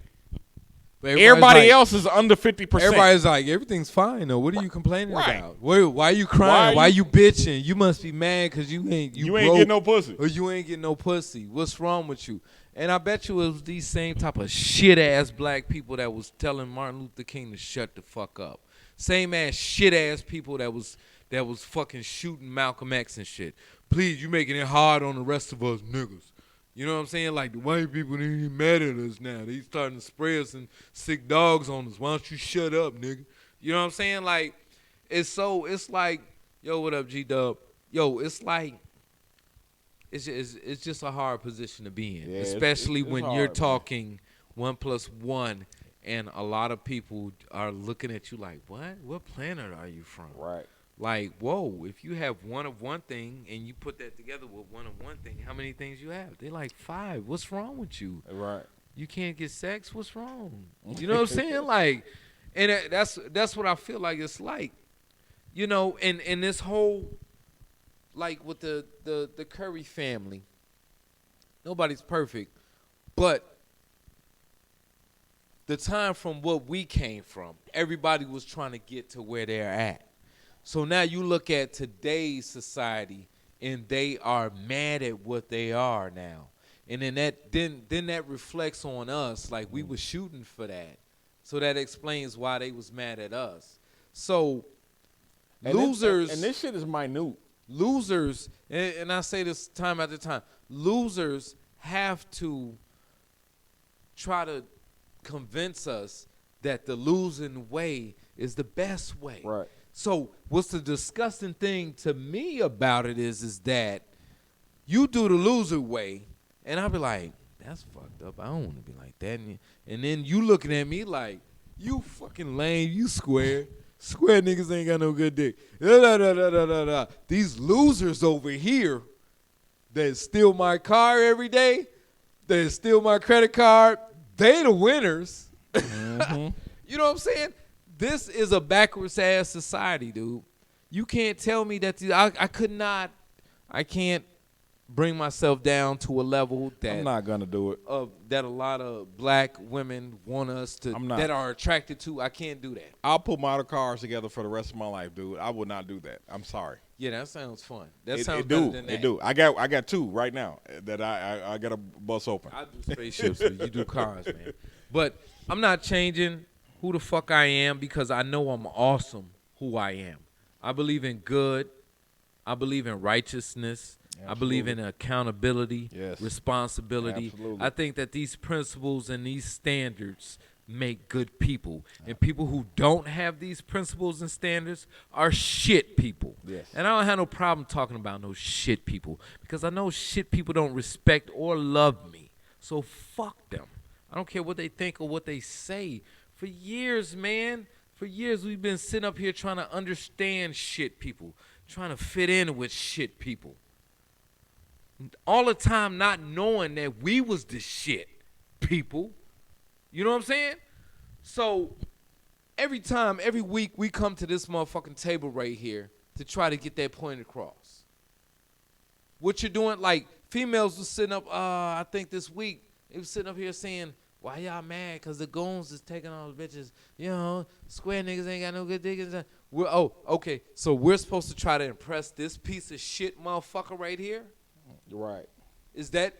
Everybody else is under 50%. Everybody's like, everything's fine though. What are you complaining about? Why are you crying? Why are you bitching? You must be mad because you ain't getting no pussy. Or you ain't getting no pussy. What's wrong with you? And I bet you it was these same type of shit ass black people that was telling Martin Luther King to shut the fuck up. Same ass shit ass people that was fucking shooting Malcolm X and shit. Please, you making it hard on the rest of us niggas. You know what I'm saying? Like, the white people, they ain't mad at us now. They starting to spray us and sick dogs on us. Why don't you shut up, nigga? You know what I'm saying? Like, it's like, yo, what up, G-Dub? Yo, it's like, it's just a hard position to be in. Yeah, especially it's when hard, you're talking 1 + 1 and a lot of people are looking at you like, what? What planet are you from? Right. Like, whoa, if you have one of one thing and you put that together with one of one thing, how many things you have? They're like 5. What's wrong with you? Right. You can't get sex? What's wrong? You know what I'm saying? Like, and that's what I feel like it's like. You know, and this whole, like with the Curry family, nobody's perfect, but the time from what we came from, everybody was trying to get to where they're at. So now you look at today's society, and they are mad at what they are now, and then that reflects on us, like we were shooting for that. So that explains why they was mad at us. So losers, and this shit is minute. Losers, and I say this time after time, losers have to try to convince us that the losing way is the best way. Right. So what's the disgusting thing to me about it is that you do the loser way, and I'll be like, that's fucked up. I don't want to be like that. And then you looking at me like, you fucking lame, you square. Square niggas ain't got no good dick. These losers over here that steal my car every day, that steal my credit card, they the winners. Mm-hmm. You know what I'm saying? This is a backwards ass society, dude. You can't tell me that I can't bring myself down to a level that I'm not gonna do it. That a lot of black women want us to, that are attracted to. I can't do that. I'll put model cars together for the rest of my life, dude. I would not do that. I'm sorry. Yeah, that sounds fun. That sounds better than that. It do. I got 2 right now that I got a bus open. I do spaceships. So you do cars, man. But I'm not changing who the fuck I am because I know I'm awesome who I am. I believe in good. I believe in righteousness. Absolutely. I believe in accountability, responsibility. Absolutely. I think that these principles and these standards make good people. And people who don't have these principles and standards are shit people. Yes. And I don't have no problem talking about no shit people because I know shit people don't respect or love me. So fuck them. I don't care what they think or what they say. For years, man, we've been sitting up here trying to understand shit people, trying to fit in with shit people. All the time not knowing that we was the shit people. You know what I'm saying? So every week we come to this motherfucking table right here to try to get that point across. What you're doing, like females was sitting up, I think this week, they was sitting up here saying, why y'all mad? Because the goons is taking all the bitches. You know, square niggas ain't got no good dick. Okay. So we're supposed to try to impress this piece of shit motherfucker right here? Right. Is that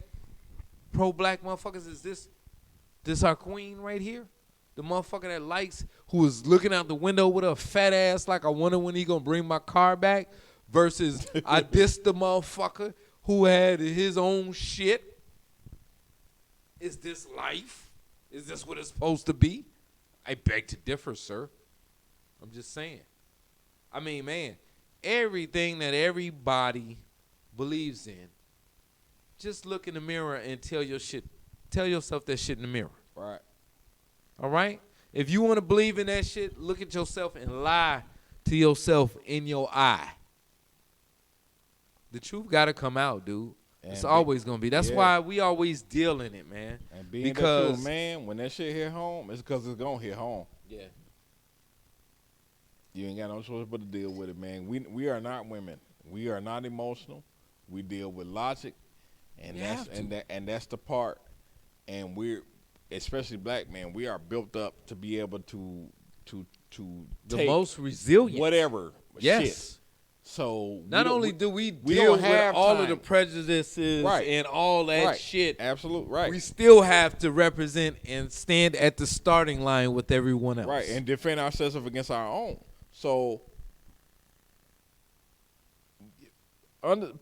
pro-black motherfuckers? Is this our queen right here? The motherfucker that likes, who is looking out the window with a fat ass like I wonder when he gonna bring my car back versus I dissed the motherfucker who had his own shit? Is this life? Is this what it's supposed to be? I beg to differ, sir. I'm just saying. I mean, man, everything that everybody believes in, just look in the mirror and tell yourself that shit in the mirror. Right. All right? If you want to believe in that shit, look at yourself and lie to yourself in your eye. The truth gotta come out, dude. And It's always gonna be. That's yeah. why we always deal in it, man. And being because that you a man, when that shit hit home, it's because it's gonna hit home. yeah, You ain't got no choice but to deal with it, man. We are not women. We are not emotional. We deal with logic, and You that's have to. and that's the part. And we're, especially black men, we are built up to be able to the take most resilient. whatever Yes. shit. So Not don't- only do we we deal don't with have all of time. the prejudices Right. and all that right. shit, Absolutely right. we still have to represent and stand at the starting line with everyone else. Right, and defend ourselves against our own. So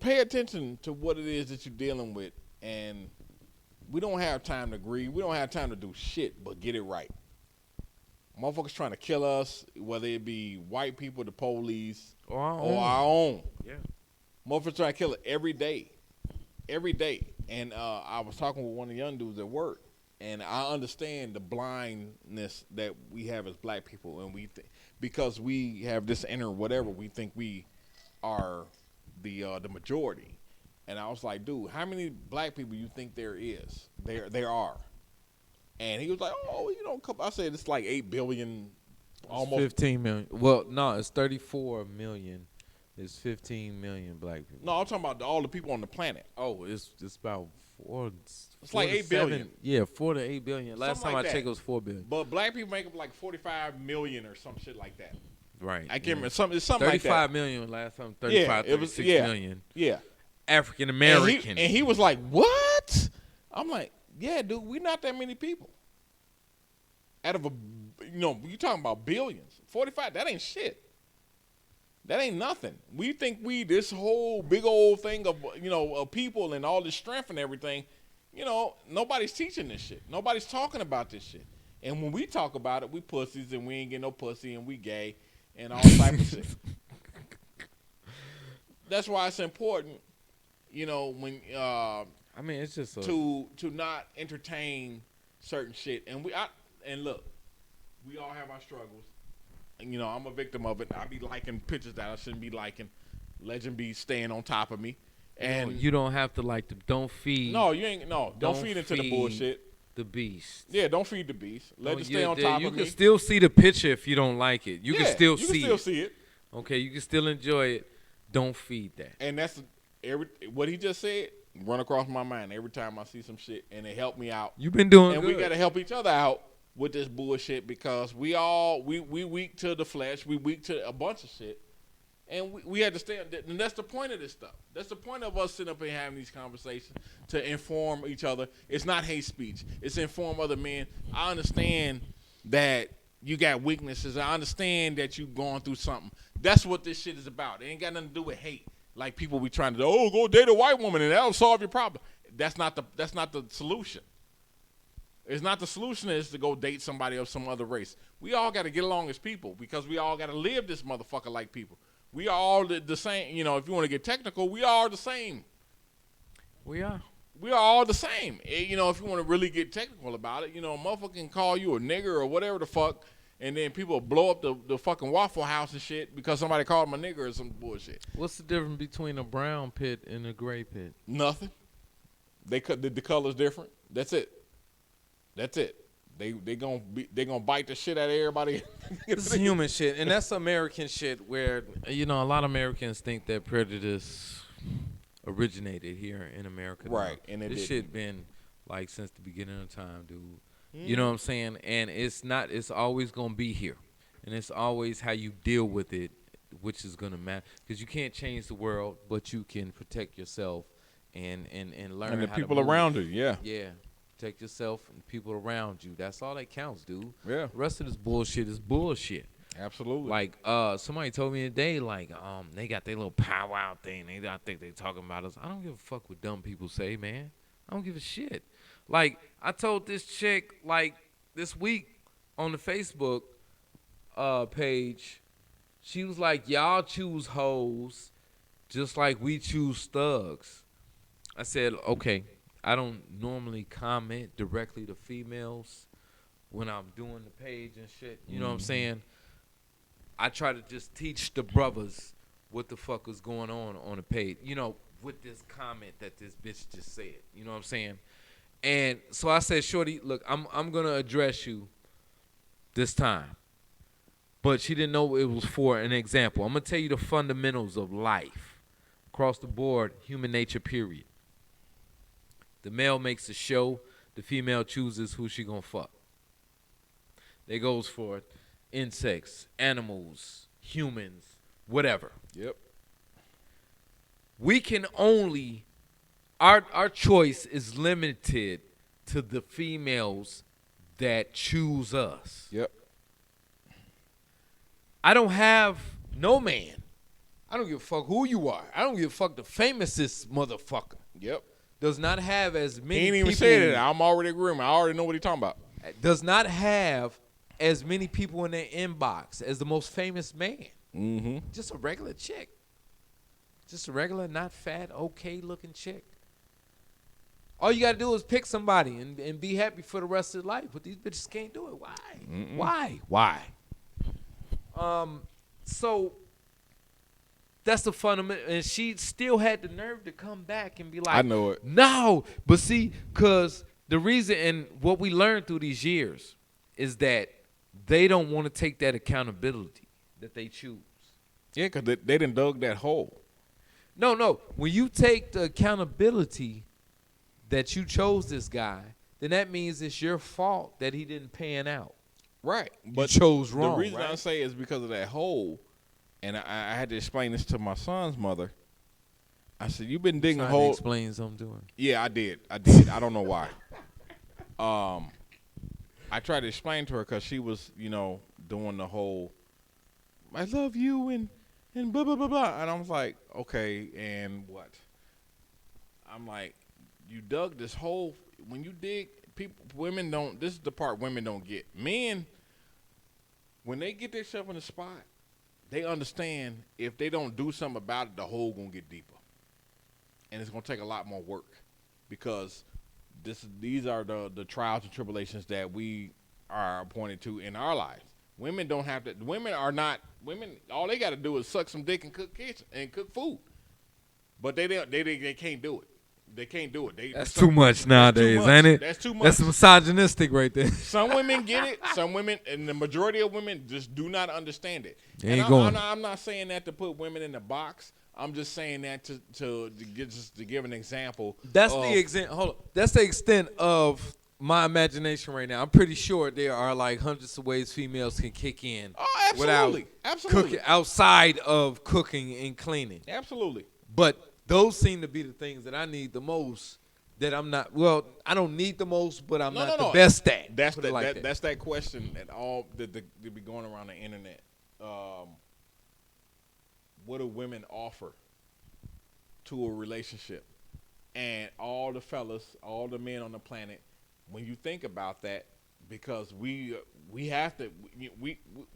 pay attention to what it is that you're dealing with, and we don't have time to grieve. We don't have time to do shit but get it right. Motherfuckers trying to kill us, whether it be white people, the police, Or our or own. our own. Yeah. Motherfuckers trying to kill it every day. Every day. And I was talking with one of the young dudes at work, and I understand the blindness that we have as black people, and because we have this inner whatever, we think we are the majority. And I was like, dude, how many black people you think there is? There are. And he was like, oh, you know, I said it's like 8 billion, almost 15 million. Well, no, it's 34 million. It's 15 million black people. No, I'm talking about all the people on the planet. Oh, it's about 4. It's like 8 billion. Yeah, 4 to 8 billion. Last Something time like I that. checked, it was 4 billion. But black people make up like 45 million or some shit like that. Right. I can't remember. It's something like that. 35 million last time. 35, it was- 36 yeah. million. Yeah. African And American. he was like, what? I'm like, yeah, dude, we not that many people. Out of you talking about billions. 45, that ain't shit. That ain't nothing. We think this whole big old thing of, of people and all this strength and everything, nobody's teaching this shit. Nobody's talking about this shit. And when we talk about it, we pussies and we ain't getting no pussy and we gay and all type of shit. That's why it's important, when I mean, it's just to not entertain certain shit. And look, we all have our struggles. And, I'm a victim of it. I be liking pictures that I shouldn't be liking. Legend be staying on top of me. And you don't have to like them. Don't feed. no, you ain't. No, don't feed into the bullshit. The beast. Yeah, don't feed the beast. Legend stay on top of me. You can still see the picture if you don't like it. You can still see it. Okay, you can still enjoy it. Don't feed that. And that's what he just said. Run across my mind every time I see some shit, and it helped me out. You've been doing and good. we got to help each other out with this bullshit because we weak to the flesh. We weak to a bunch of shit. And we had to stay. And that's the point of this stuff. That's the point of us sitting up and having these conversations to inform each other. It's not hate speech. It's inform other men. I understand that you got weaknesses. I understand that you going through something. That's what this shit is about. It ain't got nothing to do with hate. Like people be trying to, go date a white woman and that'll solve your problem. That's not the solution. It's not the solution is to go date somebody of some other race. We all got to get along as people because we all got to live this motherfucker like people. We are all the same. If you want to get technical, we are the same. We are. We are all the same. If you want to really get technical about it, a motherfucker can call you a nigger or whatever the fuck, and then people blow up the fucking Waffle House and shit because somebody called them a nigger or some bullshit. What's the difference between a brown pit and a gray pit? Nothing. They cut the color's different. That's it. They gonna bite the shit out of everybody. This is human shit, and that's American shit. Where a lot of Americans think that prejudice originated here in America. Right, and it this didn't. shit been like since the beginning of time, dude. You know what I'm saying? And it's not. It's always gonna be here, and it's always how you deal with it, which is gonna matter. Because you can't change the world, but you can protect yourself and learn. And the how people to move. around you, yeah. Yeah. Protect yourself and people around you. That's all that counts, dude. Yeah. The rest of this bullshit is bullshit. Absolutely. Like, somebody told me today, like, they got their little powwow thing. I think they talking about us. I don't give a fuck what dumb people say, man. I don't give a shit. Like, I told this chick, like, this week on the Facebook page, she was like, y'all choose hoes just like we choose thugs. I said, okay. I don't normally comment directly to females when I'm doing the page and shit. You know what I'm saying? I try to just teach the brothers what the fuck is going on the page. with this comment that this bitch just said. You know what I'm saying? And so I said, Shorty, look, I'm gonna address you this time. But she didn't know it was for an example. I'm gonna tell you the fundamentals of life. Across the board, human nature, period. The male makes a show, the female chooses who she gonna fuck. They goes for insects, animals, humans, whatever. Yep. We can only our choice is limited to the females that choose us. Yep. I don't have no man. I don't give a fuck who you are. I don't give a fuck the famousest motherfucker. Yep. Does not have as many He ain't even people. said it. I'm already agreeing. I already know what he's talking about. Does not have as many people in their inbox as the most famous man. Mm-hmm. Just a regular chick. Just a regular, not fat, okay looking chick. All you gotta do is pick somebody and be happy for the rest of their life. But these bitches can't do it. Why? Mm-mm. Why? So that's the fundamental. And she still had the nerve to come back and be like, I know it. No. But see, because the reason and what we learned through these years is that they don't want to take that accountability that they choose. Yeah, because they done dug that hole. No. When you take the accountability that you chose this guy, then that means it's your fault that he didn't pan out. Right. But you chose wrong. The reason right? I say is because of that hole, and I had to explain this to my son's mother. I said, you've been digging a hole. Explain something to her. Yeah, I did. I don't know why. I tried to explain to her because she was, doing the whole, I love you and blah, blah, blah, blah. And I was like, okay, and what? I'm like, you dug this hole. When you dig, women don't, this is the part women don't get. Men, when they get themselves in a spot, they understand if they don't do something about it, the hole going to get deeper. And it's going to take a lot more work because these are the trials and tribulations that we are appointed to in our lives. Women don't have to, women, all they got to do is suck some dick and cook food. But they can't do it. They can't do it. That's too much nowadays, ain't it? That's too much. That's misogynistic right there. Some women get it. Some women, and the majority of women just do not understand it. I'm not saying that to put women in a box. I'm just saying that to give an example. That's the extent. Hold on. That's the extent of my imagination right now. I'm pretty sure there are like hundreds of ways females can kick in. Oh, absolutely. Cooking outside of cooking and cleaning. Absolutely. But those seem to be the things that I need the most. That I'm not. Well, I don't need the most, but I'm not the best at. That's that's that question that that be going around the internet. What do women offer to a relationship? And all the fellas, all the men on the planet, when you think about that, because we have to,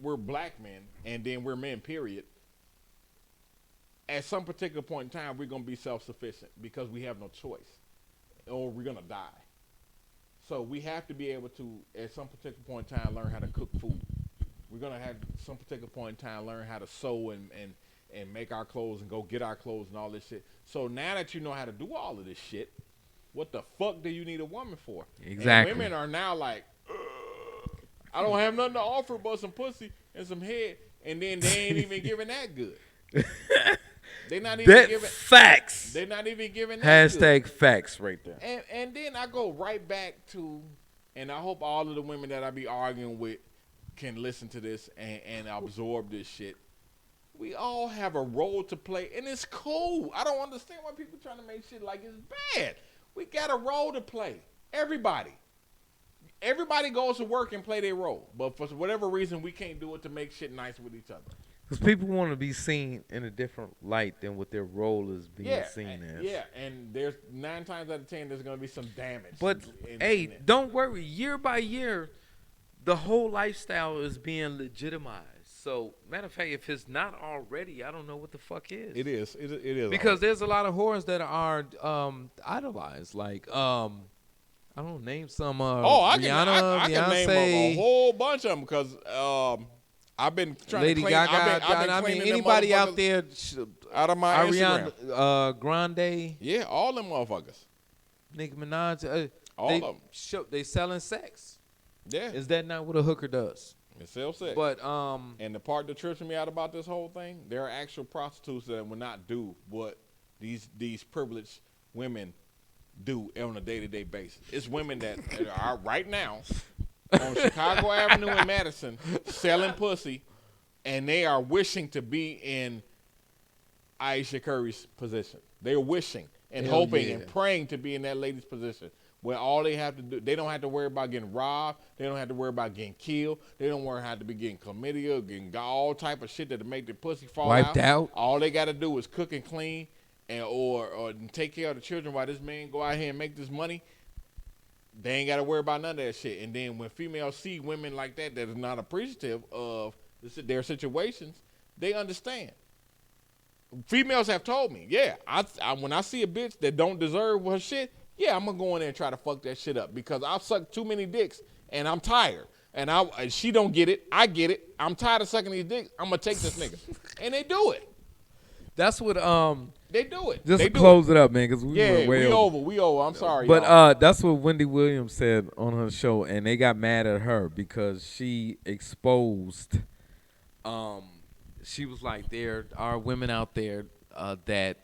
we're black men, and then we're men, period. At some particular point in time, we're going to be self-sufficient because we have no choice, or we're going to die. So we have to be able to, at some particular point in time, learn how to cook food. We're going to have, some particular point in time, learn how to sew and make our clothes and go get our clothes and all this shit. So now that you know how to do all of this shit, what the fuck do you need a woman for? Exactly. And women are now like, I don't have nothing to offer but some pussy and some head, and then they ain't even giving that good. They not even giving facts. They're not even giving that Hashtag good. Facts right there. And then I go right back to, and I hope all of the women that I be arguing with can listen to this and absorb this shit. We all have a role to play, and it's cool. I don't understand why people trying to make shit like it's bad. We got a role to play. Everybody goes to work and play their role, but for whatever reason, we can't do it to make shit nice with each other. Because people want to be seen in a different light than what their role is being seen as. Yeah, and there's 9 times out of 10 there's going to be some damage. But, don't worry. Year by year, the whole lifestyle is being legitimized. So, matter of fact, if it's not already, I don't know what the fuck is. It is. It is. Because there's a lot of whores that are idolized. Like, I don't name some. I Rihanna, can Beyonce. name a whole bunch of them because I've been trying Lady to clean. Gaga. I've been I mean, cleaning them anybody out motherfuckers there, out of my Instagram. Ariana Grande, Yeah, all them motherfuckers. Nicki Minaj, All of them. They selling sex. Yeah. Is that not what a hooker does? It sells sex. But and the part that trips me out about this whole thing, there are actual prostitutes that will not do what these privileged women do on a day-to-day basis. It's women that are right now on Chicago Avenue in Madison selling pussy, and they are wishing to be in Aisha Curry's position. They're wishing and hoping and praying to be in that lady's position, where all they have to do, they don't have to worry about getting robbed. They don't have to worry about getting killed. They don't have to be getting chlamydia, getting all type of shit that'll make their pussy fall wiped out. All they got to do is cook and clean and or take care of the children while this man go out here and make this money. They ain't got to worry about none of that shit. And then when females see women like that is not appreciative of their situations, they understand. Females have told me, yeah, I when I see a bitch that don't deserve her shit, yeah, I'm gonna go in there and try to fuck that shit up because I've sucked too many dicks and I'm tired. And she don't get it, I get it. I'm tired of sucking these dicks. I'm gonna take this nigga, and they do it. That's what they do it. Just they to close it up, man, because we were way over. We over. I'm sorry, but y'all. that's what Wendy Williams said on her show, and they got mad at her because she exposed. She was like, there are women out there that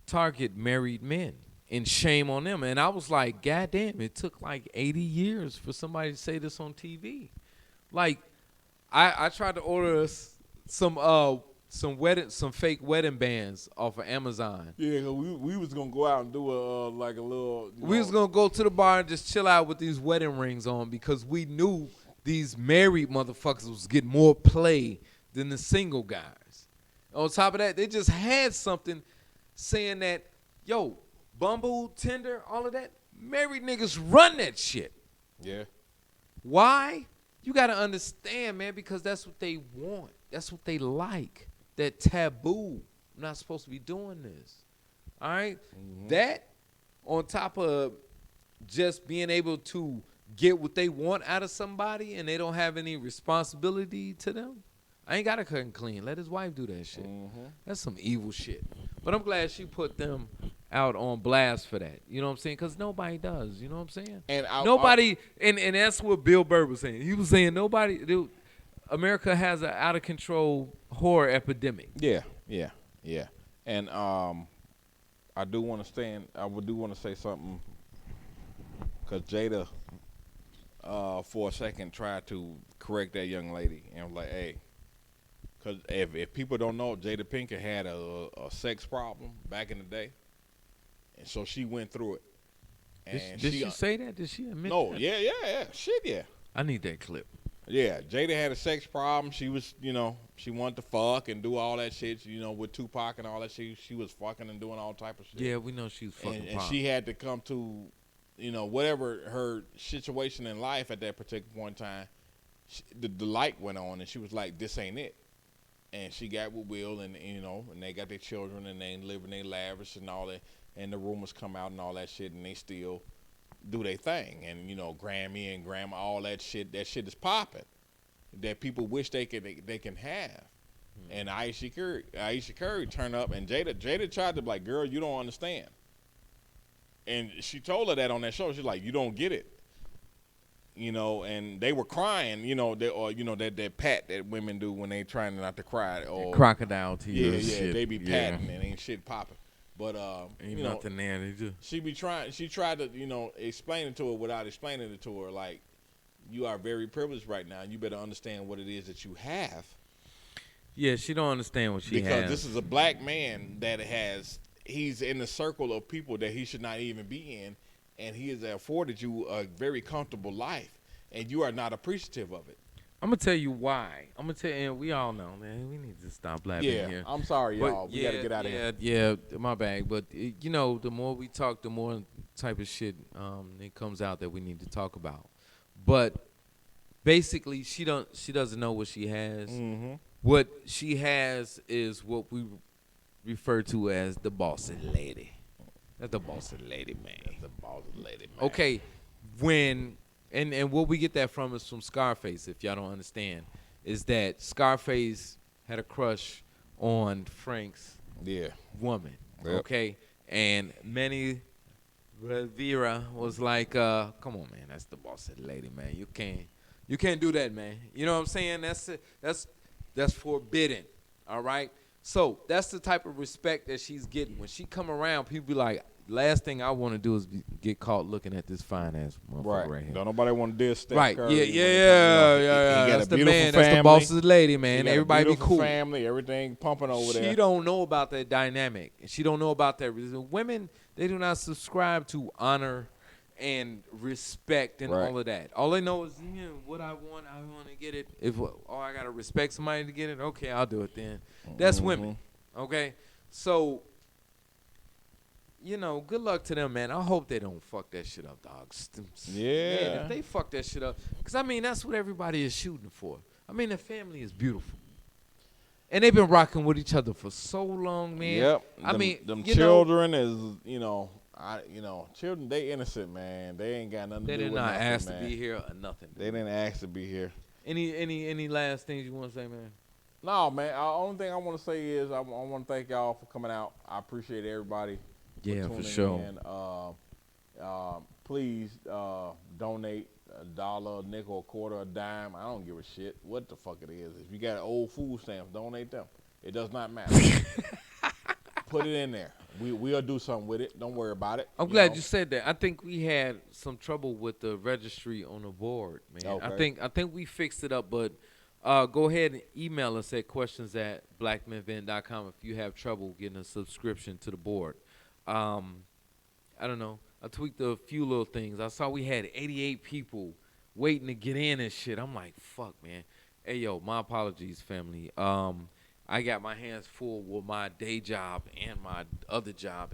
target married men, and shame on them. And I was like, God damn, it took like 80 years for somebody to say this on TV. Like, I tried to order some fake wedding bands off of Amazon. Yeah, we was gonna go out and do a little. We was gonna go to the bar and just chill out with these wedding rings on because we knew these married motherfuckers was getting more play than the single guys. On top of that, they just had something saying that, yo, Bumble, Tinder, all of that, married niggas run that shit. Yeah. Why? You got to understand, man, because that's what they want. That's what they like. That taboo. I'm not supposed to be doing this. All right? Mm-hmm. That, on top of just being able to get what they want out of somebody and they don't have any responsibility to them, I ain't got to cut and clean. Let his wife do that shit. Mm-hmm. That's some evil shit. But I'm glad she put them out on blast for that. You know what I'm saying? Because nobody does. You know what I'm saying? And nobody, and that's what Bill Burr was saying. He was saying America has an out-of-control horror epidemic. Yeah. And I do want to say something because Jada, for a second, tried to correct that young lady. And I was like, hey, because if people don't know, Jada Pinkett had a sex problem back in the day. And so she went through it. And did she say that? Did she admit that? No, that? yeah. Shit, yeah. I need that clip. Yeah, Jada had a sex problem. She was, she wanted to fuck and do all that shit, with Tupac and all that shit. She was fucking and doing all type of shit. Yeah, we know she was fucking. And she had to come to, whatever her situation in life at that particular point in time, the light went on and she was like, this ain't it. And she got with Will and they got their children and they living they lavish and all that. And the rumors come out and all that shit and they still do their thing. And, Grammy and Grandma, all that shit is popping that people wish they can have. Mm-hmm. And Aisha Curry turned up and Jada tried to be like, girl, you don't understand. And she told her that on that show. She's like, you don't get it. And they were crying, that pat that women do when they trying not to cry. Or crocodile tears. Yeah, shit. they be patting and ain't shit popping. But ain't nothing there. They just she tried to explain it to her without explaining it to her. Like, you are very privileged right now. You better understand what it is that you have. Yeah, she don't understand what she has. Because this is a black man that he's in a circle of people that he should not even be in, and he has afforded you a very comfortable life, and you are not appreciative of it. I'm going to tell you why. I'm going to tell you, and we all know, man, we need to stop blabbing here. I'm sorry, y'all. We got to get out of here. Yeah, my bag. But, the more we talk, the more type of shit it comes out that we need to talk about. But basically, she doesn't know what she has. Mm-hmm. What she has is what we refer to as the bossy lady. That's the bossy lady, man. That's the bossy lady, man. Okay, and what we get that from is from Scarface, if y'all don't understand. is that Scarface had a crush on Frank's woman. Yep. Okay, and Manny Rivera was like, "Come on, man, that's the boss of the lady, man. You can't do that, man. You know what I'm saying? That's forbidden. All right. So that's the type of respect that she's getting when she come around. People be like, last thing I want to do is get caught looking at this fine ass motherfucker right here. Don't nobody want to diss Steph Right? Curry. Yeah. He got That's a the beautiful man. family. That's the boss of the lady, He man. got a Everybody be beautiful cool. family, everything pumping over there. She don't know about that dynamic. She don't know about that. Women, they do not subscribe to honor and respect and all of that. All they know is, what I want to get it. If I gotta respect somebody to get it, okay, I'll do it then. That's women. Okay, so good luck to them, man. I hope they don't fuck that shit up, dogs. Yeah. Man, if they fuck that shit up, because that's what everybody is shooting for. The family is beautiful. And they've been rocking with each other for so long, man. Yep. Them children is, children, they innocent, man. They ain't got nothing to do with nothing, man. They did not ask to be here or nothing. They didn't ask to be here. Any last things you want to say, man? No, man. The only thing I want to say is I want to thank y'all for coming out. I appreciate everybody. Yeah, for sure. Please donate $1, a nickel, a quarter, a dime. I don't give a shit what the fuck it is. If you got old food stamps, donate them. It does not matter. Put it in there. We'll do something with it. Don't worry about it. I'm glad you said that. I think we had some trouble with the registry on the board, man. Okay. I think we fixed it up, but go ahead and email us at questions@blackmenvent.com if you have trouble getting a subscription to the board. I don't know. I tweaked a few little things. I saw we had 88 people waiting to get in and shit. I'm like, fuck, man. Hey, yo, my apologies, family. I got my hands full with my day job and my other job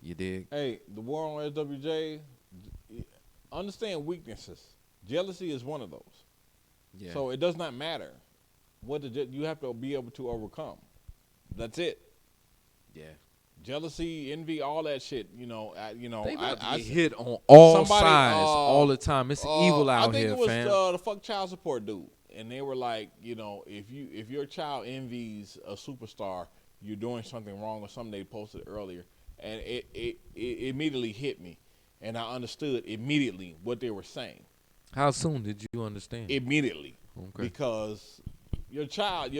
You dig? Hey, the war on SWJ, understand weaknesses. Jealousy is one of those. Yeah. So it does not matter what you have to be able to overcome. That's it. Yeah. Jealousy, envy, all that shit. They about to get hit on all sides all the time. It's evil out here, fam. I think it was the fuck child support dude, and they were like, if your child envies a superstar, you're doing something wrong or something they posted earlier, and it immediately hit me, and I understood immediately what they were saying. How soon did you understand? Immediately, okay. Because your child,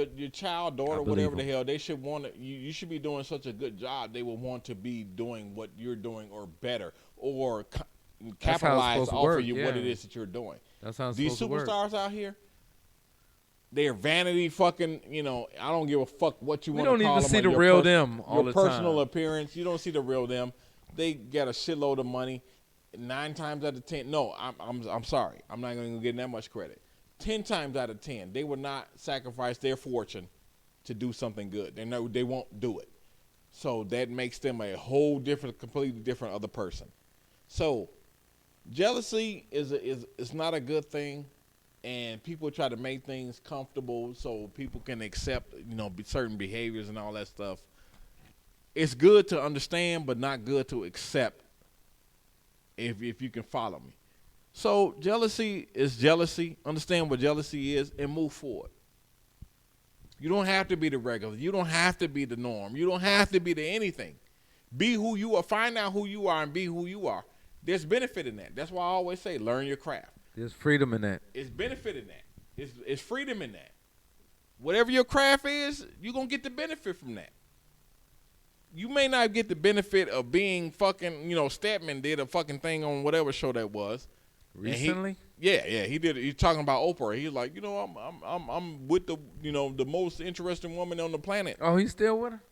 daughter, whatever the hell, they should want to. You should be doing such a good job. They will want to be doing what you're doing or better, or capitalize off of you what it is that you're doing. That's how it's these supposed to superstars out here. They're vanity fucking. I don't give a fuck what you want to call them. We don't even see the real them all the time. Your personal appearance, you don't see the real them. They got a shitload of money. 9 times out of 10, no, I'm sorry. I'm not going to give that much credit. 10 times out of 10, they would not sacrifice their fortune to do something good. They won't do it. So that makes them a whole completely different other person. So jealousy is not a good thing, and people try to make things comfortable so people can accept, certain behaviors and all that stuff. It's good to understand, but not good to accept. If you can follow me. So jealousy is jealousy. Understand what jealousy is and move forward. You don't have to be the regular. You don't have to be the norm. You don't have to be the anything. Be who you are. Find out who you are and be who you are. There's benefit in that. That's why I always say learn your craft. There's freedom in that. It's benefit in that. It's freedom in that. Whatever your craft is, you're going to get the benefit from that. You may not get the benefit of being fucking, Stedman did a fucking thing on whatever show that was. Recently? He did. He's talking about Oprah. He's like, I'm with the most interesting woman on the planet. Oh, he's still with her?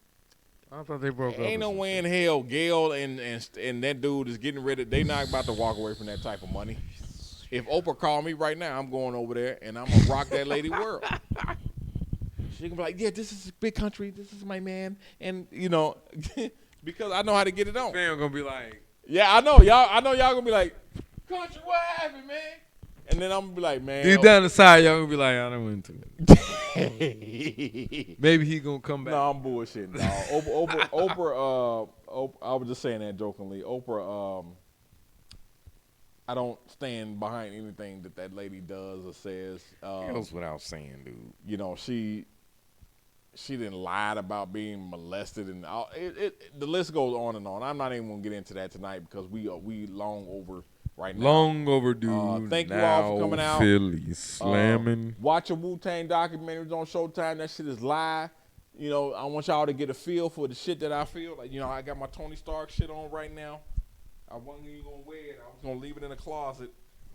I thought they broke up. Ain't no way in hell Gail and that dude is getting rid of. They not about to walk away from that type of money. If Oprah called me right now, I'm going over there and I'm gonna rock that lady world. She can be like, yeah, this is a big country. This is my man. And, because I know how to get it on. Fam gonna be like. Yeah, I know. Y'all gonna be like, country, what happened, man? And then I'm gonna be like, man. Deep down inside, y'all gonna be like, I don't went to it. Maybe he gonna come back. No, I'm bullshitting, dog. Oprah, I was just saying that jokingly. Oprah, I don't stand behind anything that lady does or says. Goes without saying, dude. You know, she didn't lie about being molested, and all, the list goes on and on. I'm not even gonna get into that tonight because we long over right now. Long overdue. Thank you all for coming out. Philly slamming. Watch a Wu-Tang documentaries on Showtime. That shit is live. You know, I want y'all to get a feel for the shit that I feel. Like, you know, I got my Tony Stark shit on right now. I wasn't even gonna wear it. I was gonna leave it in the closet,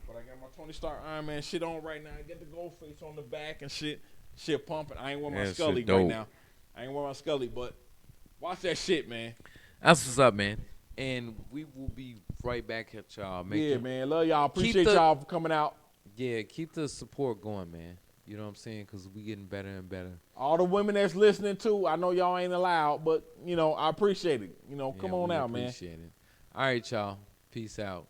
but I got my Tony Stark Iron Man shit on right now. I get the gold face on the back and shit pumping. I ain't wearing my Scully right now. I ain't wearing my Scully, but watch that shit, man. That's what's up, man. And we will be right back at y'all. Man. Love y'all. Appreciate y'all for coming out. Yeah, keep the support going, man. You know what I'm saying? Because we getting better and better. All the women that's listening too, I know y'all ain't allowed, but, you know, I appreciate it. You know, come on out, man. Appreciate it. All right, y'all. Peace out.